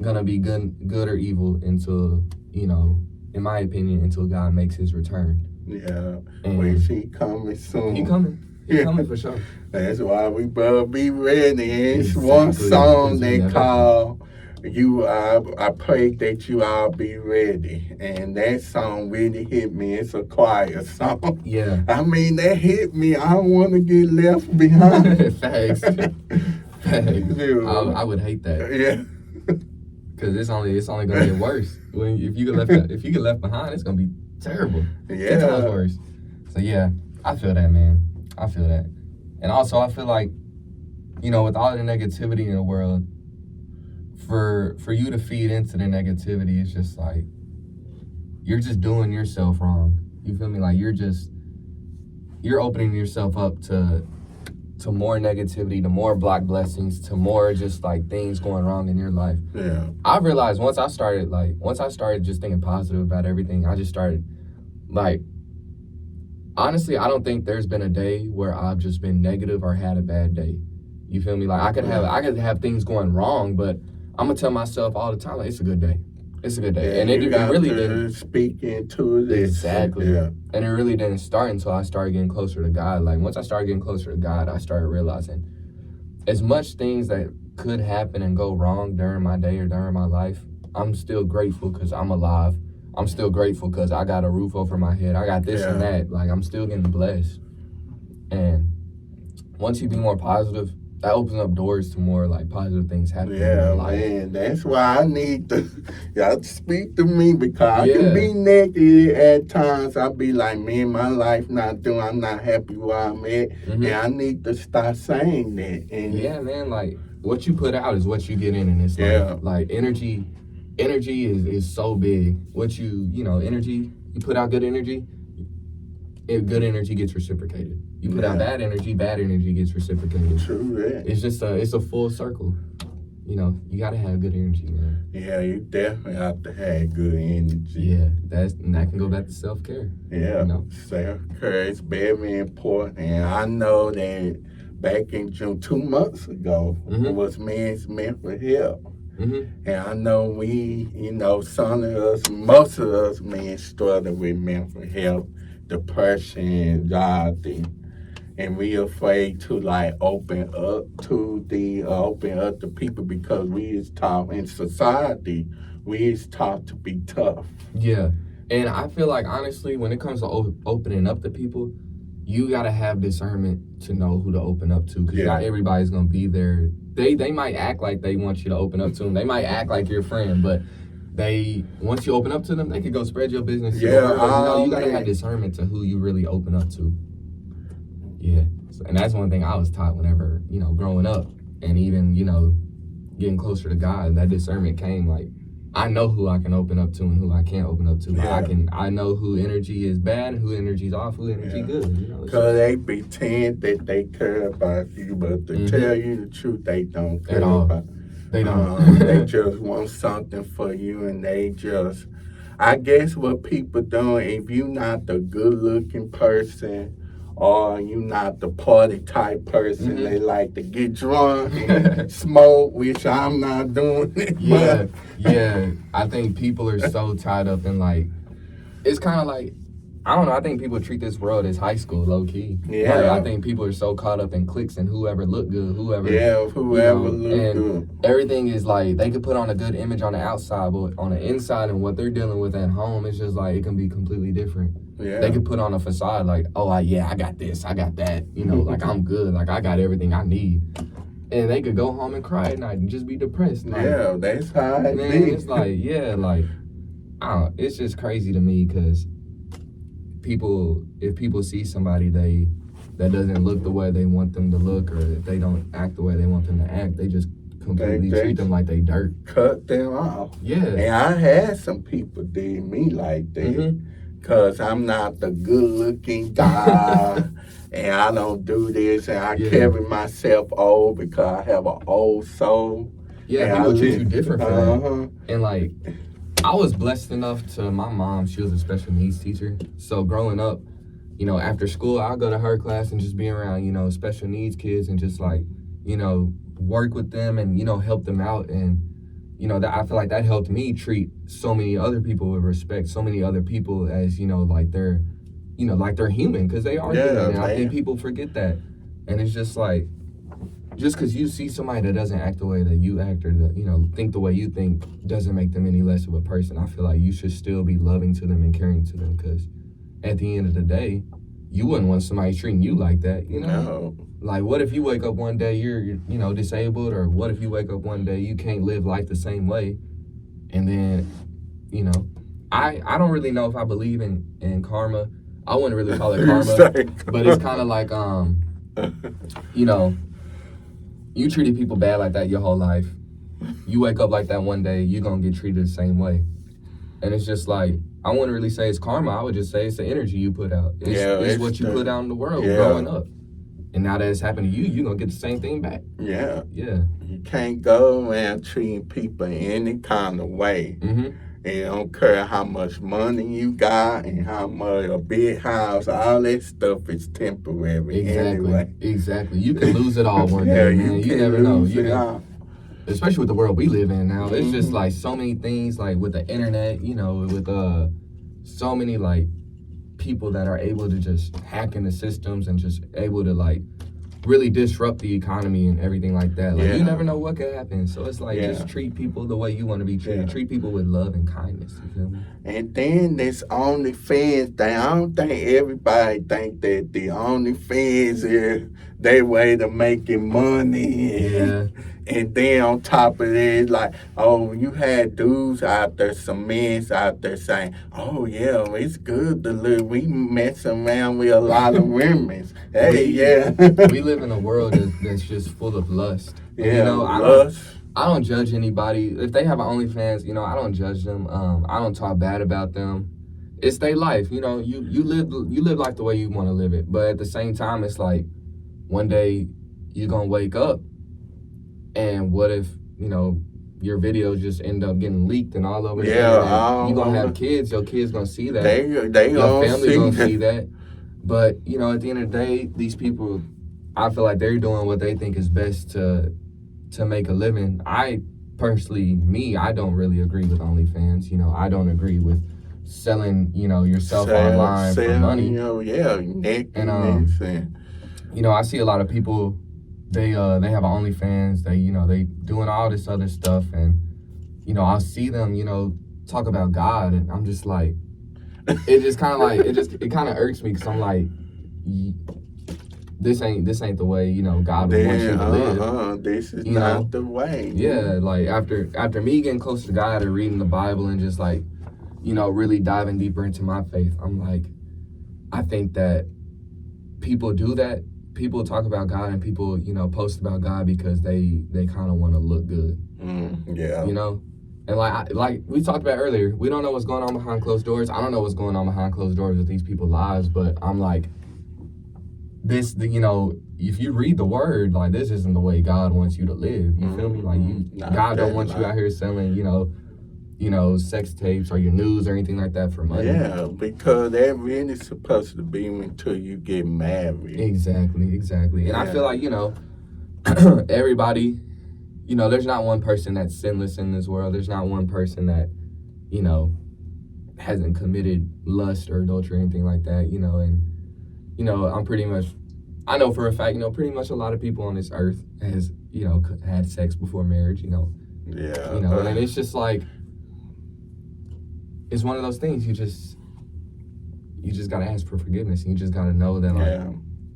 gonna be good or evil until, you know, in my opinion, until God makes his return. Yeah. And Which he coming soon. He coming. He coming for sure. That's why we better be ready. It's Exactly, one song they never call I pray that you all be ready. And that song really hit me. It's a choir song. Yeah. I mean, that hit me. I don't want to get left behind. Facts. I would hate that. Yeah. Cause it's only gonna get worse. If you get left behind, it's gonna be terrible. Yeah. 10 times worse. So yeah, I feel that, man. I feel that. And also I feel like, you know, with all the negativity in the world, for you to feed into the negativity, it's just like you're just doing yourself wrong. You feel me? Like you're opening yourself up to more negativity, to more block blessings, to more just like things going wrong in your life. Yeah. I realized once I started just thinking positive about everything, I just started like, honestly, I don't think there's been a day where I've just been negative or had a bad day. You feel me? Like I could have things going wrong, but I'm gonna tell myself all the time, like, it's a good day. It's a good day. Yeah, And it really didn't speak into this. Exactly. Yeah. And it really didn't start until I started getting closer to God. Like once I started getting closer to God, I started realizing as much things that could happen and go wrong during my day or during my life, I'm still grateful because I'm alive. I'm still grateful because I got a roof over my head. I got this and that. Like I'm still getting blessed. And once you be more positive, that opens up doors to more like positive things happening in your life. Man, that's why I need y'all speak to me because I can be negative at times. I be like, man, my life I'm not happy where I'm at, and I need to start saying that. And yeah, man, like what you put out is what you get in this life. Like energy is so big. Energy, you put out good energy, good energy gets reciprocated. You put out bad energy gets reciprocated. True that. It's just it's a full circle. You know, you gotta have good energy, man. Yeah, you definitely have to have good energy. Yeah, that can go back to self-care. Yeah, you know? Self-care is very important. And I know that back in June, 2 months ago, it was Men's Mental Health. And I know most of us men struggle with mental health, depression, anxiety, and we afraid to like open up to people because we is taught in society, we is taught to be tough. Yeah, and I feel like honestly, when it comes to opening up to people, you gotta have discernment to know who to open up to because not everybody's gonna be there. They might act like they want you to open up to them. They might act like your friend, but once you open up to them, they could go spread your business. You gotta have discernment to who you really open up to. Yeah, and that's one thing I was taught whenever, growing up and even, getting closer to God, that discernment came. Like, I know who I can open up to and who I can't open up to. Like, I know who energy is bad and who energy is off, who energy good. Because they pretend that they care about you, but to tell you the truth, they don't care about you. They don't. They just want something for you, and I guess what people doing, if you not the good-looking person, or you not the party type person, they like to get drunk and smoke, which I'm not doing it. Yeah. I think people are so tied up in like, it's kind of like, I don't know, I think people treat this world as high school, low key. Yeah. Like, I think people are so caught up in cliques and whoever look good, whoever look good. Everything is like, they could put on a good image on the outside, but on the inside and what they're dealing with at home, it's just like, it can be completely different. Yeah. They could put on a facade like, I got this, I got that, like I'm good, like I got everything I need. And they could go home and cry at night and just be depressed. Like, that's how it be. It's like, it's just crazy to me because if people see somebody that doesn't look the way they want them to look, or if they don't act the way they want them to act, they just completely treat them like they dirt. Cut them off. Yeah. And I had some people did me like that. Because I'm not the good-looking guy, and I don't do this, and I carry myself old because I have an old soul. Yeah, people treat you different for that. And like, I was blessed enough to, my mom, she was a special needs teacher. So growing up, you know, after school, I'll go to her class and just be around, you know, special needs kids and just like, you know, work with them and, you know, help them out. And, you know, that I feel like that helped me treat so many other people with respect, so many other people as, you know, like they're, you know, like they're human, because they are human. And I think people forget that. And it's just like, just because you see somebody that doesn't act the way that you act or, you know, think the way you think doesn't make them any less of a person. I feel like you should still be loving to them and caring to them, because at the end of the day, you wouldn't want somebody treating you like that, you know? No. Like, what if you wake up one day, you're, you know, disabled, or what if you wake up one day, you can't live life the same way, and then, you know, I don't really know if I believe in karma. I wouldn't really call it karma, but it's kind of like, you know, you treated people bad like that your whole life. You wake up like that one day, you're going to get treated the same way. And it's just like, I wouldn't really say it's karma. I would just say it's the energy you put out. It's what you put out in the world growing up. And now that it's happened to you, you're going to get the same thing back. Yeah. Yeah. You can't go around treating people in any kind of way. Mm-hmm. And don't care how much money you got and how much a big house, all that stuff is temporary. Anyway. Exactly. You can lose it all one day, man. You never know. Especially with the world we live in now. Mm-hmm. It's just like so many things, like with the internet, you know, with so many like people that are able to just hack into systems and just able to like really disrupt the economy and everything like that. Like you never know what could happen. So it's like just treat people the way you want to be treated. Yeah. Treat people with love and kindness. You feel me? And then this OnlyFans thing. I don't think everybody think that the OnlyFans is their way to making money. And then on top of it, like, oh, you had dudes out there, some men out there saying, oh, yeah, it's good to live. We mess around with a lot of women. Hey, we live in a world that's just full of lust. And, you know, lust. I don't judge anybody. If they have an OnlyFans, you know, I don't judge them. I don't talk bad about them. It's their life. You know, you live life the way you want to live it. But at the same time, it's like one day you're going to wake up, and what if, you know, your videos just end up getting leaked and all over the internet? You're going to have kids. Your kids going to see that. Your family going to see that. But, you know, at the end of the day, these people, I feel like they're doing what they think is best to make a living. I personally, I don't really agree with OnlyFans. You know, I don't agree with selling, you know, yourself online for money. You know, and, you know, I see a lot of people, they have an OnlyFans, they doing all this other stuff, and, you know, I'll see them, you know, talk about God, and I'm just like, it just kind of like, it kind of irks me, because I'm like, this ain't the way, you know, God would want you to live. This is not the way. Yeah, like after me getting close to God and reading the Bible and just like, you know, really diving deeper into my faith, I'm like, I think that people do that. People talk about God and people, you know, post about God because they kind of want to look good. You know? And like we talked about earlier, we don't know what's going on behind closed doors. I don't know what's going on behind closed doors with these people's lives, but I'm like, you know, if you read the word, like, this isn't the way God wants you to live. You feel me? Like, God don't want you out here selling, you know, sex tapes or your news or anything like that for money. Yeah, because that really supposed to be until you get married. Exactly. And I feel like, you know, everybody, you know, there's not one person that's sinless in this world. There's not one person that, you know, hasn't committed lust or adultery or anything like that, you know. And, you know, I know for a fact, you know, pretty much a lot of people on this earth has, you know, had sex before marriage, you know. Yeah. You know, and it's just like, it's one of those things, you just got to ask for forgiveness. And you just got to know that, like,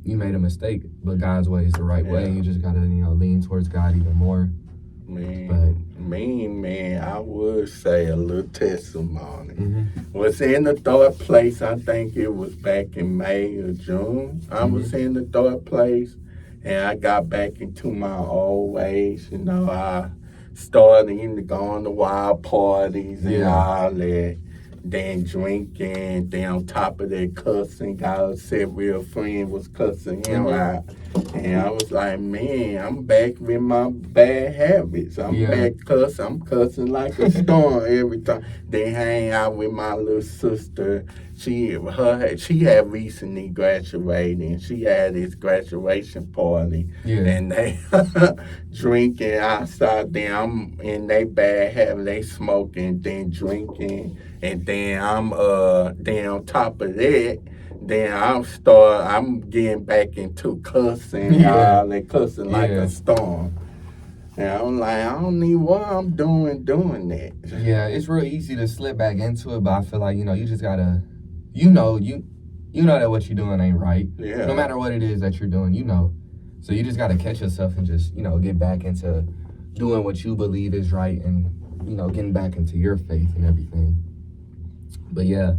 you made a mistake, but God's way is the right way. And you just got to, you know, lean towards God even more. Man, I would say a little testimony. Was in the third place, I think it was back in May or June. I was in the third place, and I got back into my old ways. You know, I started going to wild parties and all that. then drinking, then on top of that cussing. God said real friend was cussing him out. And I was like, man, I'm back with my bad habits. I'm back I'm cussing like a storm every time. Then hang out with my little sister. She had recently graduated, and she had this graduation party. And they drinking outside. Then I'm in they bad habit. They smoking, then drinking, and then I'm then on top of that. Then I'm getting back into cussing, they cussing like a storm. And I'm like, I don't need what I'm doing that. Yeah, it's real easy to slip back into it, but I feel like, you just gotta, you know that what you're doing ain't right. Yeah. No matter what it is that you're doing, So you just gotta catch yourself and just, get back into doing what you believe is right and, getting back into your faith and everything. But yeah.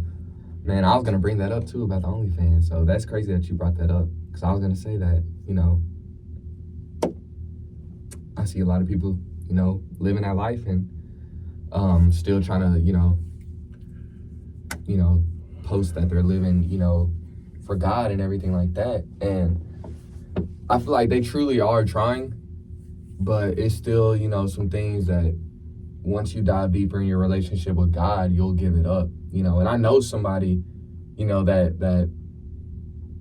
Man, I was going to bring that up, too, about the OnlyFans. So that's crazy that you brought that up. Because I was going to say that, I see a lot of people, living that life and still trying to, post that they're living, for God and everything like that. And I feel like they truly are trying. But it's still, some things that once you dive deeper in your relationship with God, you'll give it up. And I know somebody, that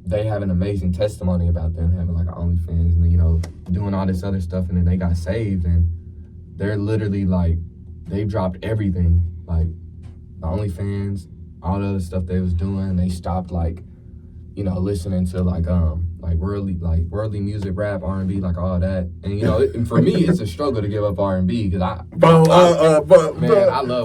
they have an amazing testimony about them having like an OnlyFans and, doing all this other stuff, and then they got saved, and they're literally like, they dropped everything, like the OnlyFans, all the other stuff they was doing. They stopped listening to worldly music, rap, R&B, like all that. And and for me, it's a struggle to give up R&B because I love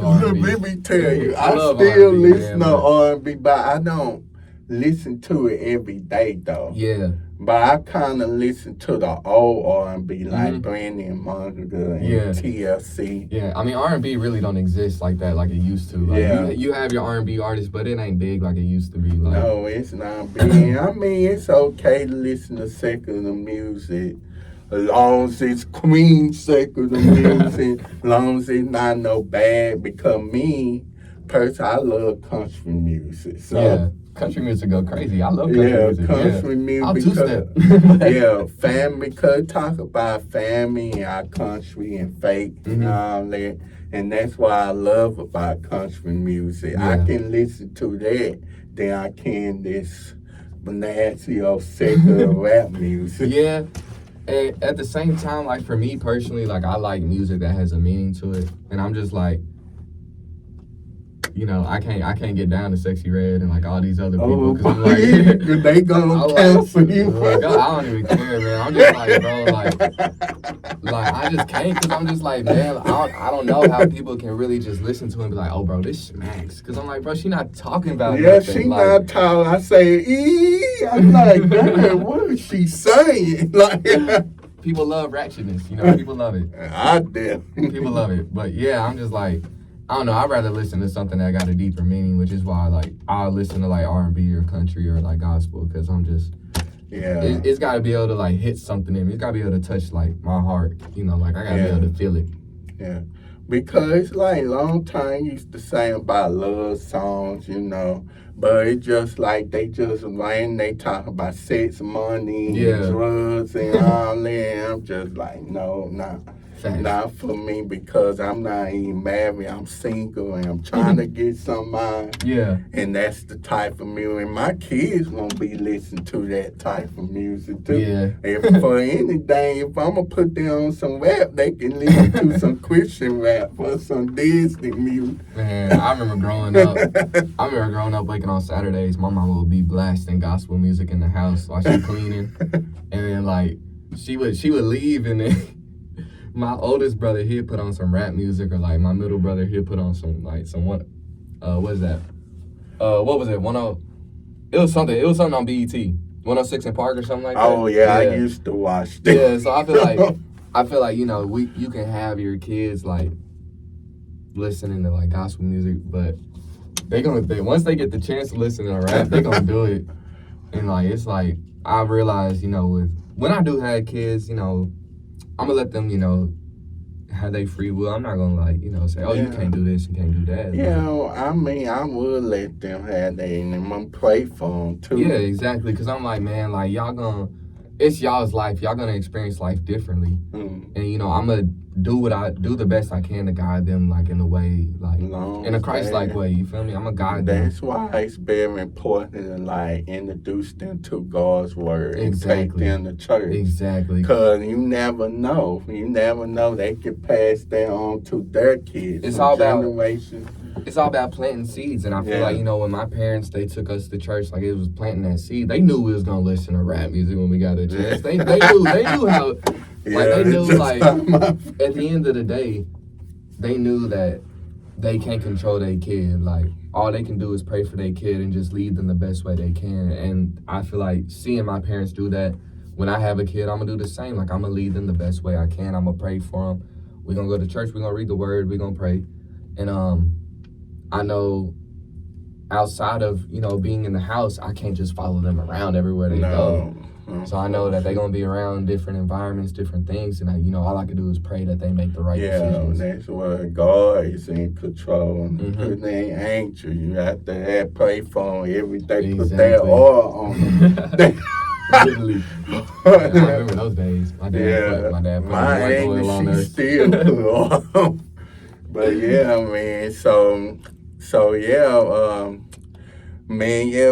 R&B. Let me tell you, I still listen to R&B, but I don't listen to it every day though. Yeah. But I kind of listen to the old R&B, like Brandy and Monica and TLC. Yeah, I mean, R&B really don't exist like that, like it used to. Like, you have your R&B artists, but it ain't big like it used to be. Like, no, it's not big. I mean, it's okay to listen to secular music, as long as it's clean secular music, as long as it's not no bad. Because me, personally, I love country music. So. Yeah. Country music go crazy. I love country music. Country music. I'll two-step. Family. Because talk about family and our country and faith and all that. And that's what I love about country music. I can listen to that than I can this nasty old secular rap music. Yeah. And at the same time, like for me personally, like I like music that has a meaning to it. And I'm just like, I can't get down to Sexy Red and like all these other people because I'm like, they gonna cancel you. I don't even care, man. I'm just like, bro, like I just can't because I'm just like, man, I don't know how people can really just listen to it and be like, oh, bro, this smacks. Because I'm like, bro, she not talking about nothing. She not talking. I say, I'm like, damn, what is she saying? Like. People love ratchetness, people love it. I do. People love it. But yeah, I'm just like, I don't know. I'd rather listen to something that got a deeper meaning, which is why I'll listen to R&B or country or gospel because I'm just it's got to be able to hit something in me. It's got to be able to touch my heart. I got to be able to feel it. Yeah, because long time used to sing about love songs, but it just they talk about sex, money, and drugs and all that. And I'm just like, no, nah. Not for me because I'm not even married. I'm single and I'm trying to get somebody. Yeah. And that's the type of music. And my kids won't be listening to that type of music too. Yeah. If for anything, if I'm gonna put them on some rap, they can listen to some Christian rap or some Disney music. Man, I remember growing up waking on Saturdays. My mama would be blasting gospel music in the house while she cleaning, and then she would leave and then. My oldest brother, he'd put on some rap music, or my middle brother, he'd put on some what is that? What was it? It was something on BET, 106 in Park or something like that. Oh yeah, I used to watch that. Yeah, so I feel like you can have your kids listening to gospel music, but once they get the chance to listen to rap, they gonna do it, and it's I realize when I do have kids, I'm gonna let them, have they free will. I'm not gonna like, say, oh, you can't do this, you can't do that. I mean, I would let them have that, and I'm gonna pray for them too. Yeah, exactly. Cause I'm like, man, like it's y'all's life. Y'all gonna experience life differently, and I'm gonna do the best I can to guide them, like in the way, like in a Christ-like way. You feel me? I'm gonna guide them. That's why it's very important to like introduce them to God's word and take them to church. Exactly. Cause you never know. They can pass that on to their kids. It's all about planting seeds, and I feel like when my parents they took us to church, like it was planting that seed. They knew we was gonna listen to rap music when we got a chance. They knew how. Like they knew, like at the end of the day, they knew that they can't control their kid. Like all they can do is pray for their kid and just lead them the best way they can. And I feel like seeing my parents do that, when I have a kid, I'm gonna do the same. Like I'm gonna lead them the best way I can. I'm gonna pray for them. We're gonna go to church. We're gonna read the word. We're gonna pray. And I know outside of being in the house, I can't just follow them around everywhere they go. So I know that they're going to be around different environments, different things, and all I can do is pray that they make the right decisions. Yeah, that's where God is in control. And they ain't you have to pray for them every day, put that oil on them. Literally. I remember those days. My dad put white oil on there. Still put oil on. But man, man,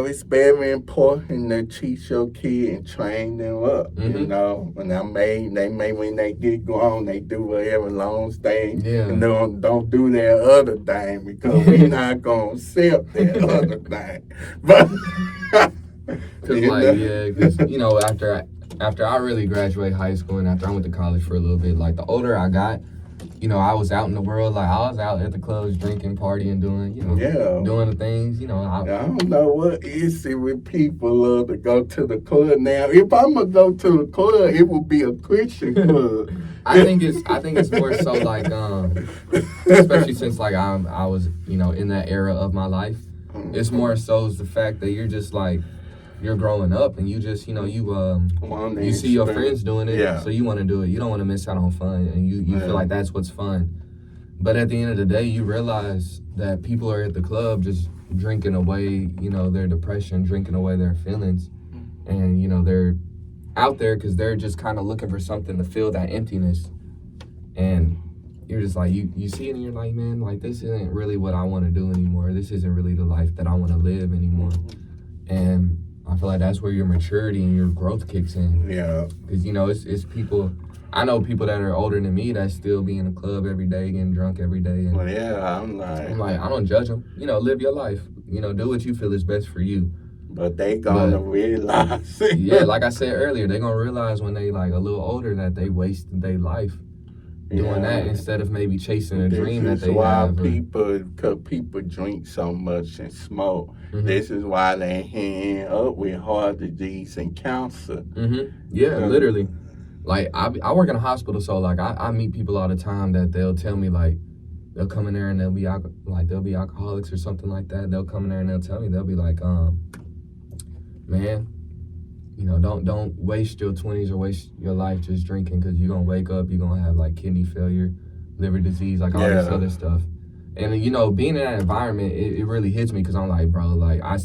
it's very important to teach your kid and train them up. When when they get grown, they do whatever long as they don't do that other thing because we're not gonna accept that other thing. But after I really graduated high school and after I went to college for a little bit, like the older I got, I was out in the world, like I was out at the clubs drinking, partying, doing the things, I don't know what is it with people love to go to the club now. If I'm gonna go to the club, it will be a Christian club. I think it's more so like, especially since like I was, in that era of my life, it's more so the fact that you're just like, you're growing up and you just, you see your friends doing it, so you want to do it. You don't want to miss out on fun, and you feel like that's what's fun. But at the end of the day, you realize that people are at the club just drinking away, their depression, drinking away their feelings. And, they're out there because they're just kind of looking for something to fill that emptiness. And you're just like, you see it and you're like, man, like this isn't really what I want to do anymore. This isn't really the life that I want to live anymore. And I feel like that's where your maturity and your growth kicks in. Yeah. Because, it's people, I know people that are older than me that still be in the club every day, getting drunk every day. And I'm like, I don't judge them. Live your life. Do what you feel is best for you. But they gonna realize. Yeah, like I said earlier, they gonna realize when they like a little older that they wasted their life doing that instead of maybe chasing a dream that they have. Because people drink so much and smoke. This is why they end up with heart disease and cancer. Yeah, literally. Like I work in a hospital, so like I meet people all the time that they'll tell me like they'll come in there and they'll be alcoholics or something like that. They'll come in there and they'll tell me, they'll be like, man, don't waste your 20s or waste your life just drinking, because you're gonna wake up, you're gonna have like kidney failure, liver disease, like all this other stuff. And being in that environment, it really hits me, because I'm like, bro, like I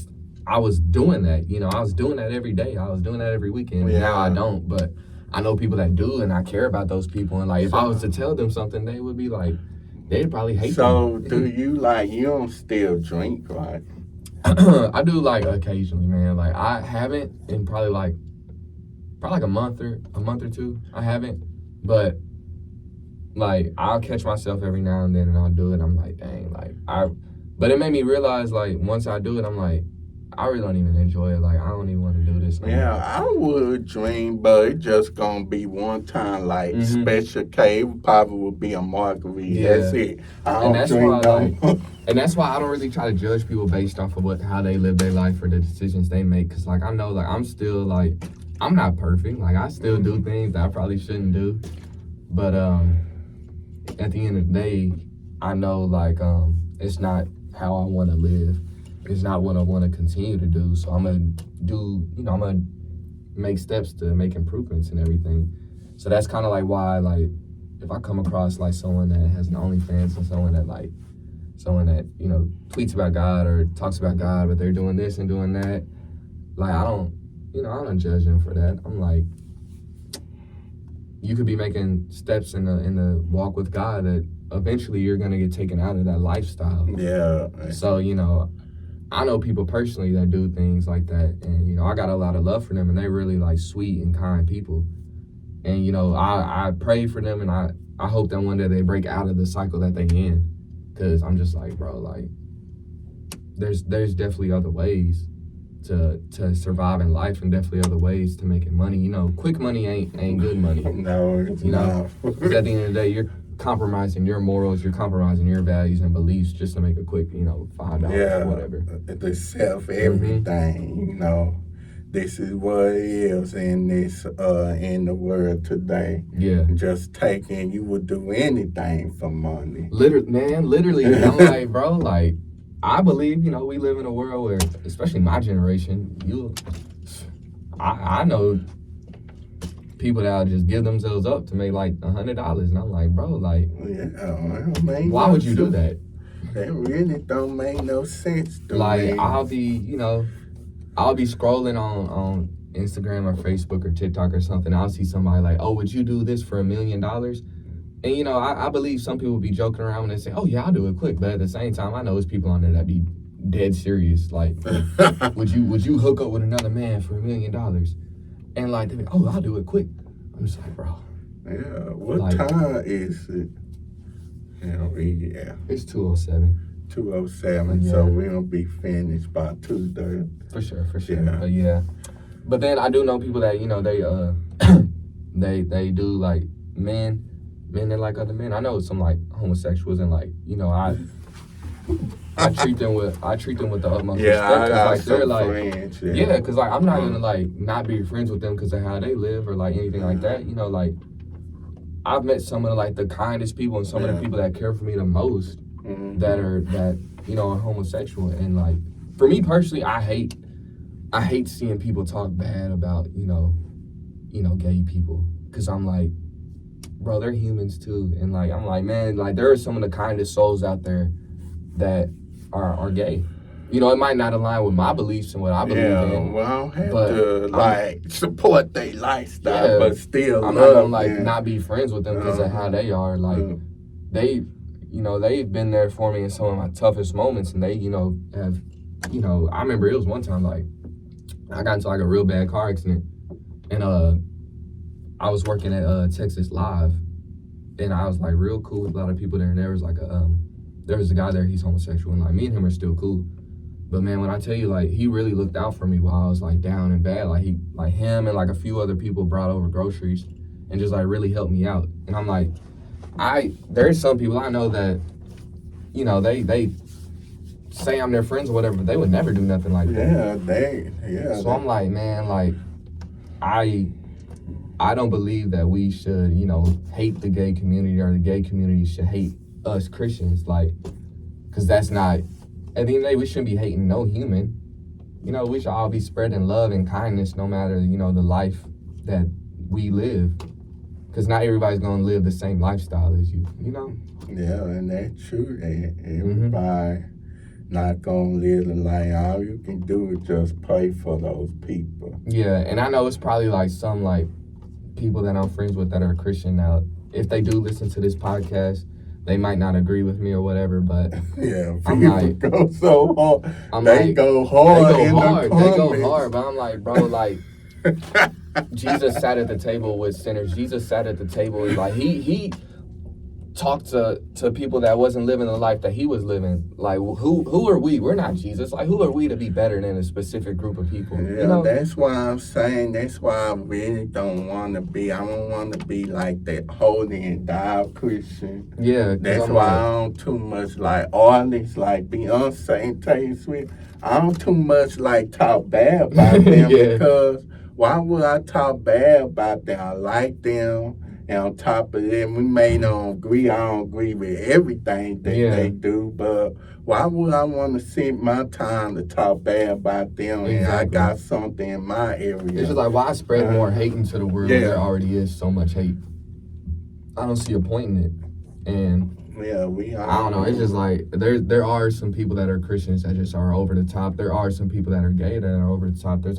was doing that, I was doing that every day, I was doing that every weekend. Now I don't, but I know people that do, and I care about those people. And like, if I was to tell them something, they would be like, they'd probably hate me. So do you you don't still drink, right? I do like occasionally, man. Like I haven't in probably like a month or two. I haven't, but like I'll catch myself every now and then and I'll do it. I'm like, dang, but it made me realize like once I do it, I'm like, I really don't even enjoy it. Like I don't even want to do this no more. I would drink, but it's just gonna be one time, like special K. It probably would be a margarita. That's it. And that's why I don't really try to judge people based off of how they live their life or the decisions they make. Cause like I know like I'm still like I'm not perfect. Like I still do things that I probably shouldn't do. But at the end of the day, I know like it's not how I want to live. It's not what I want to continue to do. So I'm going to do, I'm going to make steps to make improvements and everything. So that's kind of like why, like, if I come across like someone that has an OnlyFans and someone that you know tweets about God or talks about God, but they're doing this and doing that, like I don't judge them for that. I'm like, you could be making steps in the walk with God that eventually you're gonna get taken out of that lifestyle. Yeah. So, you know, I know people personally that do things like that, and you know, I got a lot of love for them, and they're really like sweet and kind people. And you know, I pray for them, and I hope that one day they break out of the cycle that they in, because I'm just like, bro, like there's definitely other ways to survive in life, and definitely other ways to making money. You know, quick money ain't good money. No, it's you not. know, because at the end of the day, you're compromising your morals, you're compromising your values and beliefs just to make a quick, you know, $5 or whatever. The self everything, you know. This is what it is in this in the world today. Yeah. Just taking, you would do anything for money. Literally. I'm like, bro, like, I believe, you know, we live in a world where, especially my generation, I know people that'll just give themselves up to make like $100, and I'm like, bro, like, why would you do that? That really don't make no sense to like, me. I'll be scrolling on Instagram or Facebook or TikTok or something. I'll see somebody like, oh, would you do this for $1 million? And you know, I believe some people be joking around when they say, oh yeah, I'll do it quick. But at the same time, I know there's people on there that be dead serious. Like, would you hook up with another man for $1 million? And like, they be, oh, I'll do it quick. I'm just like, bro. Yeah, what time is it? Yeah. It's 2:07. 2:07, Yeah. so we'll be finished by 2:30. For sure. Yeah. But yeah. But then I do know people that, you know, they they do like men that like other men. I know some like homosexuals, and like, you know, I treat them with the utmost respect. I got like, some they're like friends. yeah, because like I'm not gonna like not be friends with them because of how they live or like anything like that. You know, like I've met some of like the kindest people and some of the people that care for me the most that you know are homosexual. And like for me personally, I hate seeing people talk bad about you know gay people, because I'm like, bro, they're humans too. And like I'm like, man, like there are some of the kindest souls out there that are gay. You know, it might not align with my beliefs and what I believe in. Well, I don't have to like support their lifestyle, but still I'm love not gonna like them. not be friends with them because of how they are. Like they've been there for me in some of my toughest moments, and they, you know, have, you know, I remember it was one time like I got into like a real bad car accident, and I was working at Texas Live, and I was like real cool with a lot of people there, and there was like a guy there, he's homosexual, and like me and him are still cool. But man, when I tell you, like, he really looked out for me while I was like down and bad. Like him and like a few other people brought over groceries and just like really helped me out. And I'm like, there's some people I know that, you know, they say I'm their friends or whatever, but they would never do nothing like that. So I'm like, man, like, I don't believe that we should, you know, hate the gay community, or the gay community should hate us Christians, like, because that's not, at the end of the day, we shouldn't be hating no human. You know, we should all be spreading love and kindness no matter, you know, the life that we live. Because not everybody's going to live the same lifestyle as you, you know? Yeah, and that's true. Everybody not going to live the life. All you can do is just pray for those people. Yeah, and I know it's probably like some like people that I'm friends with that are Christian now. If they do listen to this podcast, they might not agree with me or whatever, but yeah, I'm like, go so hard. They go hard, but I'm like, bro, like, Jesus sat at the table with sinners. Jesus sat at the table, and like he talked to people that wasn't living the life that he was living. Like, who are we? We're not Jesus. Like, who are we to be better than a specific group of people? Yeah, you know? That's why I'm saying, that's why I really don't want to be, I don't want to be like that holy and dive Christian. Yeah. That's why I don't too much like artists like Beyonce and Taylor Swift. I don't too much like talk bad about them because why would I talk bad about them? I like them. And on top of that, we may not agree. I don't agree with everything that they do, but why would I want to spend my time to talk bad about them? Exactly. And I got something in my area. It's just like, why spread more hate into the world when there already is so much hate? I don't see a point in it. And Yeah, we are. I don't know. It's just like there are some people that are Christians that just are over the top. There are some people that are gay that are over the top. There's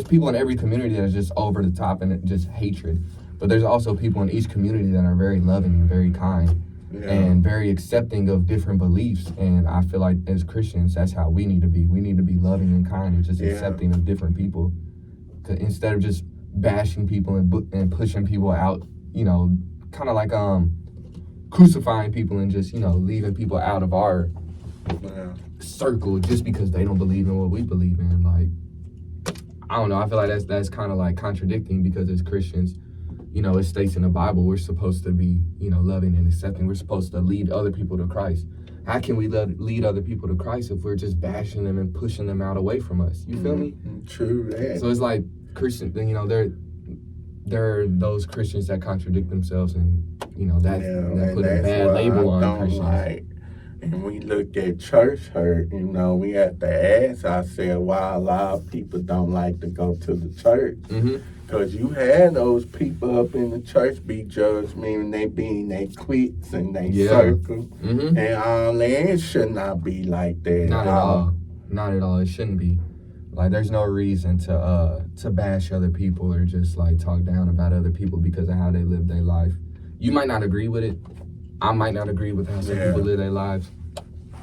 people in every community that is just over the top and just hatred. But there's also people in each community that are very loving and very kind and very accepting of different beliefs. And I feel like as Christians, that's how we need to be. We need to be loving and kind and just accepting of different people, instead of just bashing people and pushing people out. You know, kind of like crucifying people and just, you know, leaving people out of our circle just because they don't believe in what we believe in. Like, I don't know. I feel like that's kind of like contradicting, because as Christians, you know, it states in the Bible we're supposed to be, you know, loving and accepting. We're supposed to lead other people to Christ. How can we lead other people to Christ if we're just bashing them and pushing them out away from us? You feel me? True that. So it's like Christian, you know, there are those Christians that contradict themselves, and you know that put a bad label on Christians. Like, and we look at church hurt, you know, we have to ask ourselves why a lot of people don't like to go to the church. Because you had those people up in the church be judged, meaning they be in their cliques and they circle. And all that, it should not be like that. Not at all. Not at all. It shouldn't be. Like, there's no reason to bash other people or just like talk down about other people because of how they live their life. You might not agree with it. I might not agree with how some people live their lives.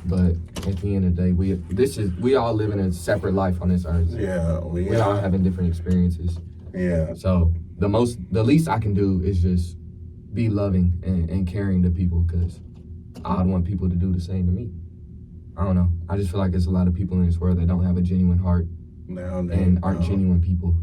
But at the end of the day, we all live in a separate life on this earth. Yeah, we all having different experiences. Yeah. So the least I can do is just be loving and caring to people, because I'd want people to do the same to me. I don't know. I just feel like there's a lot of people in this world that don't have a genuine heart and aren't genuine people.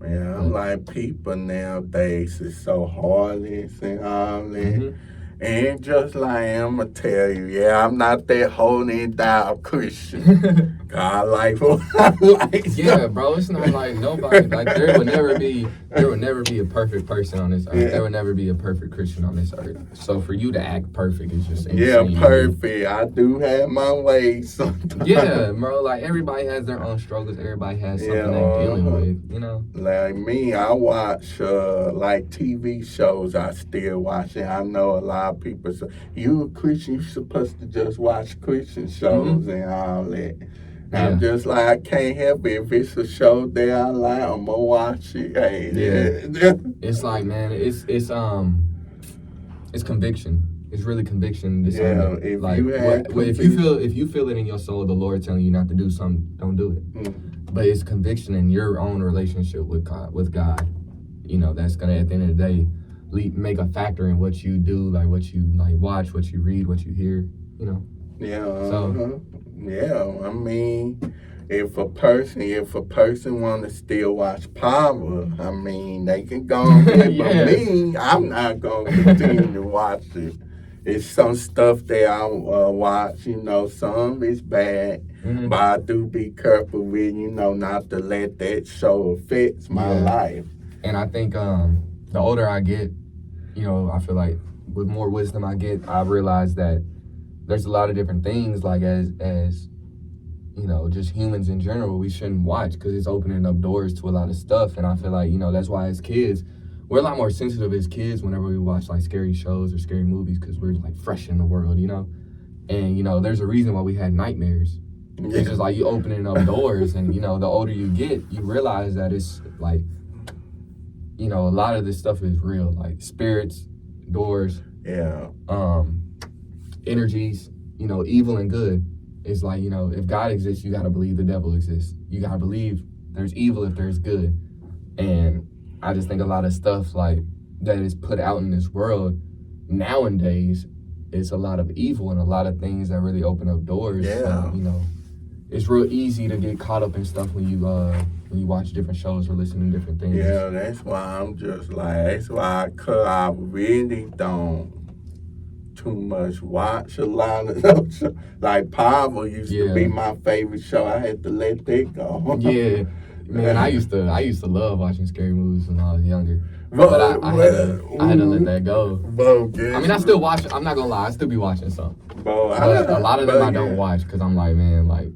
Yeah, like people nowadays is so heartless and all that. And just like I'm going to tell you, I'm not that holy down Christian. God like what I like. Yeah, bro, it's not like nobody. Like, there would never be a perfect person on this earth. There would never be a perfect Christian on this earth. So for you to act perfect is just insane. Yeah, perfect. I do have my ways sometimes. Yeah, bro, like everybody has their own struggles. Everybody has something they're dealing with, you know? Like me, I watch like TV shows. I still watch it. I know a lot of people say, you a Christian, you supposed to just watch Christian shows and all that. I'm just like, I can't help it. If it's a show that I like, I'm gonna watch it. Hey, it's like, man, it's conviction. It's really conviction. If you feel it in your soul, the Lord telling you not to do something, don't do it. But it's conviction in your own relationship with God. You know, that's gonna, at the end of the day, make a factor in what you do, like what you watch, what you read, what you hear. You know. I mean, if a person want to still watch Power, I mean, they can go ahead. But me, I'm not going to continue to watch it. It's some stuff that I watch, you know, some is bad, but I do be careful with, you know, not to let that show affect my life. And I think the older I get, you know, I feel like with more wisdom I get, I realize that there's a lot of different things, like as you know, just humans in general, we shouldn't watch, because it's opening up doors to a lot of stuff. And I feel like, you know, that's why as kids, we're a lot more sensitive as kids whenever we watch like scary shows or scary movies, because we're like fresh in the world, you know. And, you know, there's a reason why we had nightmares. It's just like you opening up doors, and, you know, the older you get, you realize that it's like, you know, a lot of this stuff is real, like spirits, doors, energies, you know, evil and good. It's like, you know, if God exists, you got to believe the devil exists. You got to believe there's evil if there's good. And I just think a lot of stuff like that is put out in this world nowadays, it's a lot of evil and a lot of things that really open up doors. So, you know, it's real easy to get caught up in stuff when you watch different shows or listen to different things. Yeah, that's why I'm just like, that's why I really don't too much watch a lot of those shows. Like Power used to be my favorite show. I had to let that go. Yeah, man, I used to love watching scary movies when I was younger. But I had to let that go. I mean, I still watch. I'm not gonna lie, I still be watching some. But a lot of them I don't watch because I'm like, man, like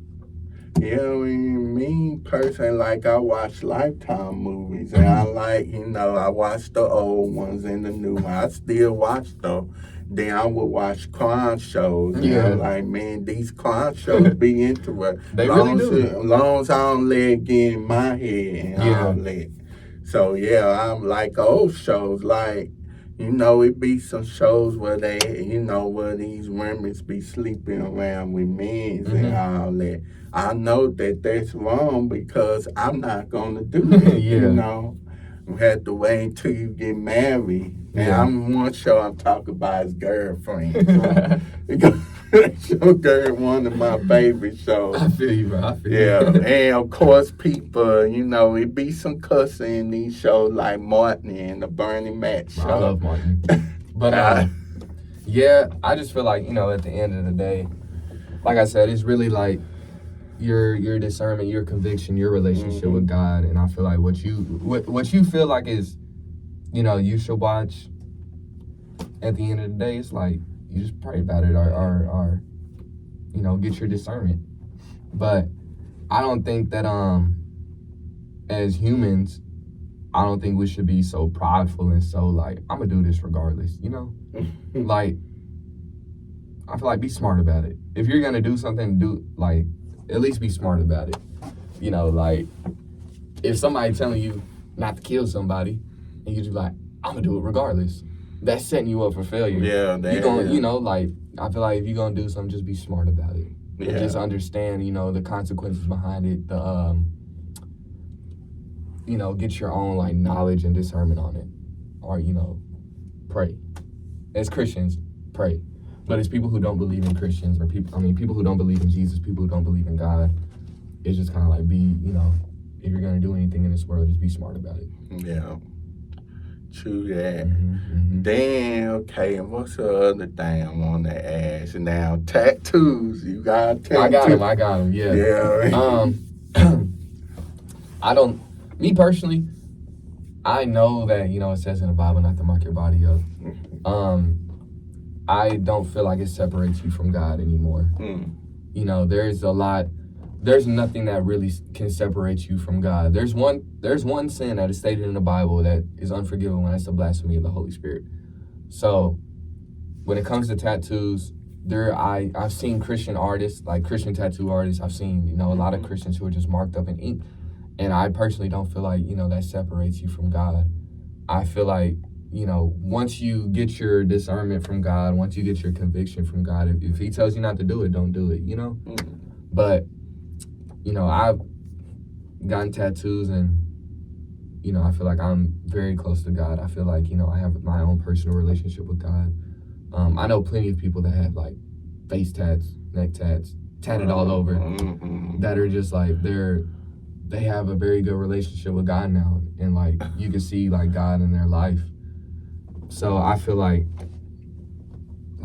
Yeah, I mean, me personally, like I watch Lifetime movies, and I like, I watch the old ones and the new ones. I still watch though. Then I would watch crime shows, and Yeah. I'm like, man, these crime shows be interesting. They really do. Long as I don't let it get in my head and all that. So yeah, I'm like old shows, like. It be some shows where where these women be sleeping around with men and all that. I know that that's wrong because I'm not gonna do it. You have to wait until you get married. And I'm one show I'm talking about his girlfriend. Your girl, one of my favorite shows. I feel you, bro. I feel you. And of course, people, it be some cussing in these shows like Martin and the Bernie Mac show. I love Martin. But, yeah, I just feel like, at the end of the day, like I said, it's really like your discernment, your conviction, your relationship with God. And I feel like what you feel like is, you should watch at the end of the day, it's like, you just pray about it or get your discernment. But I don't think that as humans, I don't think we should be so prideful and so like, I'm gonna do this regardless, Like, I feel like be smart about it. If you're gonna do something, at least be smart about it. Like, if somebody telling you not to kill somebody and you just like, I'm gonna do it regardless, that's setting you up for failure. Yeah, you're gonna, I feel like if you're gonna do something, just be smart about it. Yeah. And just understand, the consequences behind it. Get your own knowledge and discernment on it, or pray. As Christians, pray. But as people who don't believe in Christians, or people who don't believe in Jesus, people who don't believe in God, it's just kind of like if you're gonna do anything in this world, just be smart about it. Yeah. True that. Then, okay, and what's the other thing I want to ask? Now, tattoos. You got tattoos? I got them, yeah. Yeah. Me personally, I know that, it says in the Bible not to mark your body up. I don't feel like it separates you from God anymore. There's nothing that really can separate you from God. There's one sin that is stated in the Bible that is unforgivable, and that's the blasphemy of the Holy Spirit. So when it comes to tattoos, I've seen Christian artists, like Christian tattoo artists. I've seen, a lot of Christians who are just marked up in ink. And I personally don't feel like, that separates you from God. I feel like, once you get your discernment from God, once you get your conviction from God, if he tells you not to do it, don't do it, But, I've gotten tattoos and, I feel like I'm very close to God. I feel like, I have my own personal relationship with God. I know plenty of people that have face tats, neck tats, tatted all over, that are just they have a very good relationship with God now, and you can see God in their life. So I feel like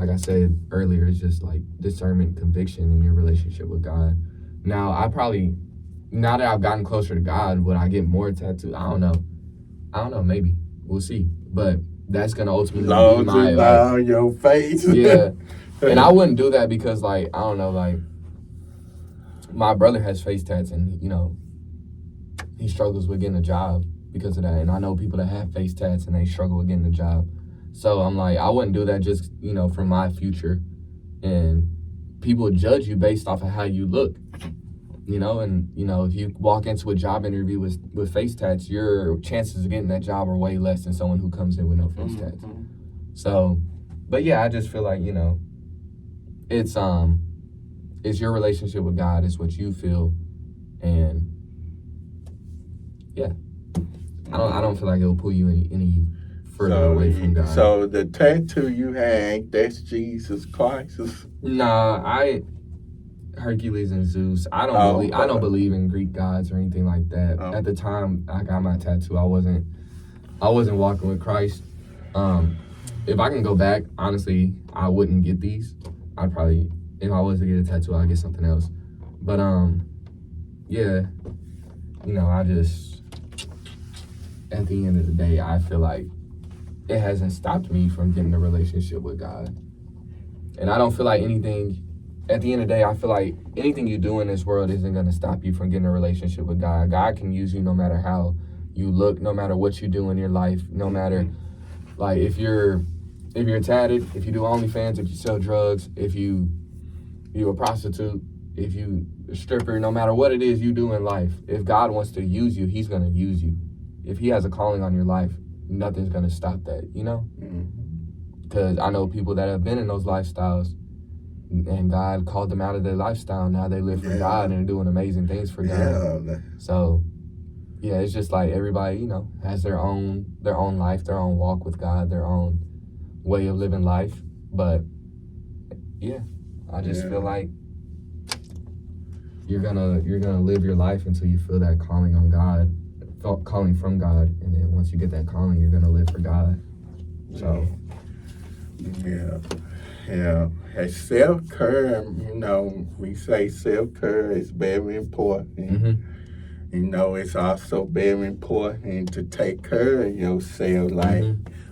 I said earlier, it's just discernment, conviction in your relationship with God. Now now that I've gotten closer to God, would I get more tattoos? I don't know, maybe. We'll see. But that's gonna ultimately be my on your face. Yeah. And I wouldn't do that because I don't know, my brother has face tats and he struggles with getting a job because of that. And I know people that have face tats and they struggle with getting a job. So I'm I wouldn't do that just, for my future. And people judge you based off of how you look, and, if you walk into a job interview with face tats, your chances of getting that job are way less than someone who comes in with no face tats. So, but yeah, I just feel like, it's your relationship with God. It's what you feel. And yeah, I don't feel like it'll pull you any further away from God. So the tattoo you had, that's Jesus Christ? Nah, Hercules and Zeus. I don't believe in Greek gods or anything like that. At the time I got my tattoo, I wasn't walking with Christ. If I can go back, honestly, I wouldn't get these. I'd probably, if I was to get a tattoo, I'd get something else. But yeah, I just, at the end of the day, I feel like it hasn't stopped me from getting a relationship with God. And I don't feel like anything at the end of the day, I feel like anything you do in this world isn't going to stop you from getting a relationship with God. God can use you no matter how you look, no matter what you do in your life, no matter, like, if you're tatted, if you do OnlyFans, if you sell drugs, if you're a prostitute, if you a stripper, no matter what it is you do in life, if God wants to use you, he's going to use you. If he has a calling on your life, nothing's going to stop that, you know? Because I know people that have been in those lifestyles, and God called them out of their lifestyle. Now they live for God and are doing amazing things for God. So, yeah, it's just like everybody, you know, has their own life, their own walk with God, their own way of living life. But yeah, I just feel like you're gonna live your life until you feel that calling on God, calling from God, and then once you get that calling, you're gonna live for God. So yeah. As self-care, you know, we say self-care is very important. You know, it's also very important to take care of yourself. Like,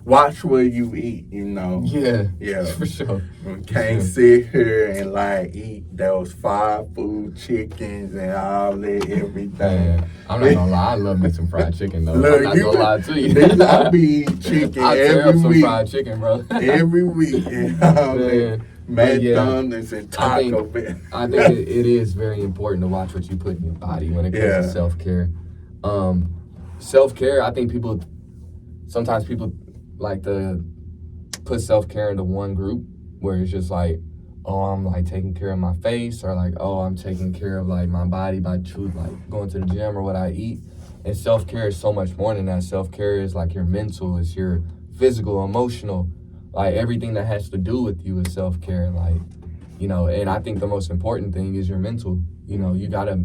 watch where you eat, you know. Yeah, for sure. We can't sit here and, like, eat those fried food chickens and all that every day. Man, I'm not gonna lie, I love me some fried chicken, though. Look, I'm not gonna lie to you. I be eating chicken I tear every up some week. fried chicken, bro. Every week. You know, McDonald's and Taco Bell. I think it is very important to watch what you put in your body when it comes to self-care. Self-care, I think sometimes people like to put self-care into one group where it's just like, oh, I'm like taking care of my face, or like, oh, I'm taking care of like my body by like going to the gym or what I eat. And self-care is so much more than that. Self-care is like your mental, it's your physical, emotional, like everything that has to do with you is self-care. Like, you know, and I think the most important thing is your mental. You know, you gotta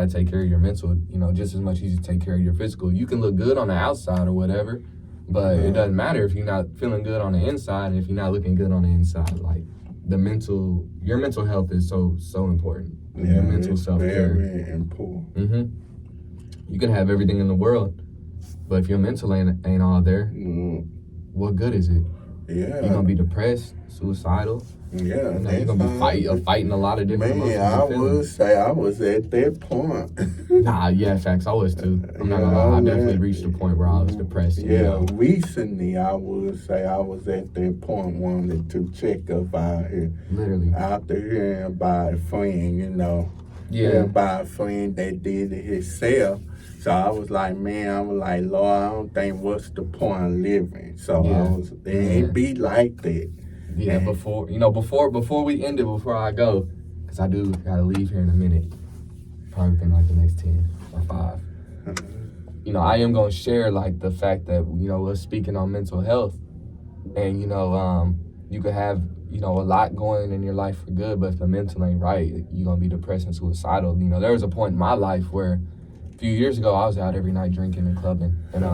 take care of your mental, you know, just as much as you take care of your physical. You can look good on the outside or whatever, but it doesn't matter if you're not feeling good on the inside and if you're not looking good on the inside. Like, your mental health is so important. Your mental self-care. Very important. You can have everything in the world, but if your mental ain't all there, what good is it? You're gonna be depressed, suicidal. Yeah, you know, you're gonna be fighting a lot of different emotions. I would say I was at that point. Nah, yeah, facts. I was too. I'm not gonna lie. I definitely reached a point where I was depressed. Recently I would say I was at that point wanting to check up out here. Literally. After hearing about a friend, you know. Yeah. About a friend that did it himself. So I was like, Lord, I don't think what's the point of living. So it ain't be like that. Yeah, before we end it, before I go, because I do gotta leave here in a minute, probably within like the next 10 or 5. You know, I am gonna share like the fact that, you know, we're speaking on mental health, and you know, you could have, you know, a lot going in your life for good, but if the mental ain't right, you're gonna be depressed and suicidal. You know, there was a point in my life where a few years ago I was out every night drinking and clubbing, and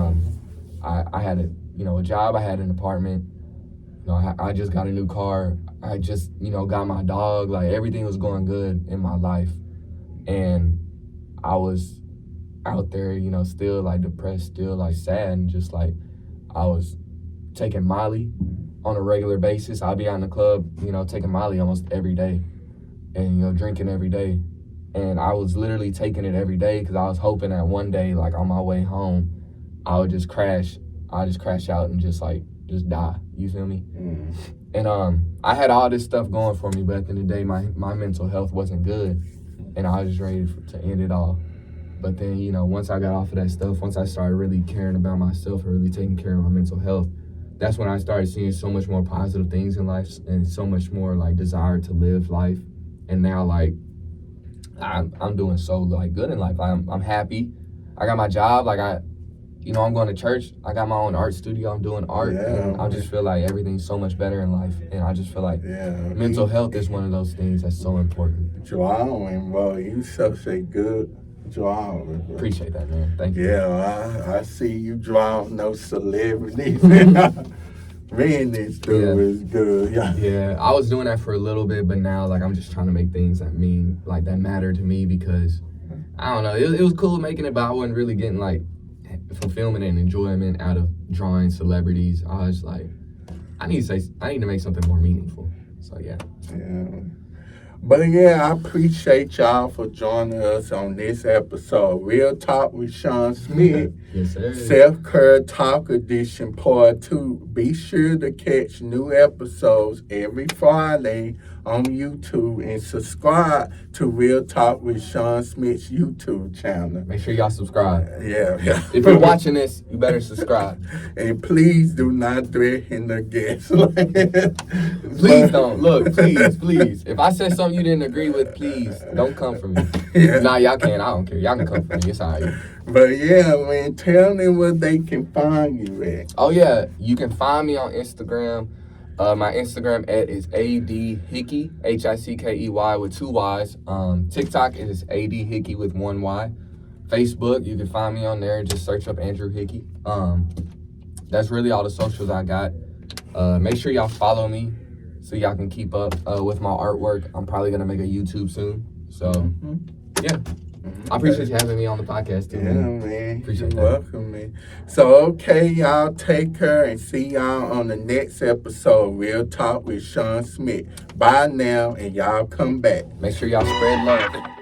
I had a job, I had an apartment. You know, I just got a new car. I just, you know, got my dog. Like, everything was going good in my life. And I was out there, you know, still, like, depressed, still, like, sad. And just, like, I was taking Molly on a regular basis. I'd be out in the club, you know, taking Molly almost every day. And, you know, drinking every day. And I was literally taking it every day because I was hoping that one day, like, on my way home, I would just crash. I'd just crash out and just die. You feel me? And I had all this stuff going for me, but at the end of the day, my mental health wasn't good, and I was just ready to end it all. But then, you know, once I got off of that stuff, once I started really caring about myself and really taking care of my mental health, that's when I started seeing so much more positive things in life and so much more like desire to live life. And now, like, I'm doing so like good in life. I'm happy. I got my job. Like, I'm going to church. I got my own art studio. I'm doing art. And I just feel like everything's so much better in life. And I just feel like mental health is one of those things that's so important. Drawing, bro. You such a good drawer. Appreciate that, man. Thank you. Yeah, I see you drawing those celebrities. Man, this dude is good. Yeah, I was doing that for a little bit, but now, like, I'm just trying to make things that matter to me because, I don't know, it was cool making it, but I wasn't really getting, like, fulfillment and enjoyment out of drawing celebrities. I was like, I need to make something more meaningful. So yeah. Yeah. But yeah, I appreciate y'all for joining us on this episode. Real Talk with Shawn Smith. Yes, sir. Self-Care Talk Edition Part 2. Be sure to catch new episodes every Friday on YouTube and subscribe to Real Talk with Shawn Smith's YouTube channel. Make sure y'all subscribe. Yeah. If you're watching this, you better subscribe. And please do not threaten the guests. Please don't. Look, please. If I said something you didn't agree with, please don't come for me. Yeah. Nah, y'all can. I don't care. Y'all can come for me. It's all right. But yeah, man, tell them where they can find you at. Oh, yeah. You can find me on Instagram. My Instagram is ADHickey, Hickey with 2 Y's. TikTok is ADHickey with 1 Y. Facebook, you can find me on there. Just search up Andrew Hickey. That's really all the socials I got. Make sure y'all follow me so y'all can keep up with my artwork. I'm probably going to make a YouTube soon. So, yeah. I appreciate you having me on the podcast, too, Man. Appreciate You're that. welcome, man. So, okay, y'all, take care and see y'all on the next episode, Real Talk with Shawn Smith. Bye now, and y'all come back. Make sure y'all spread love.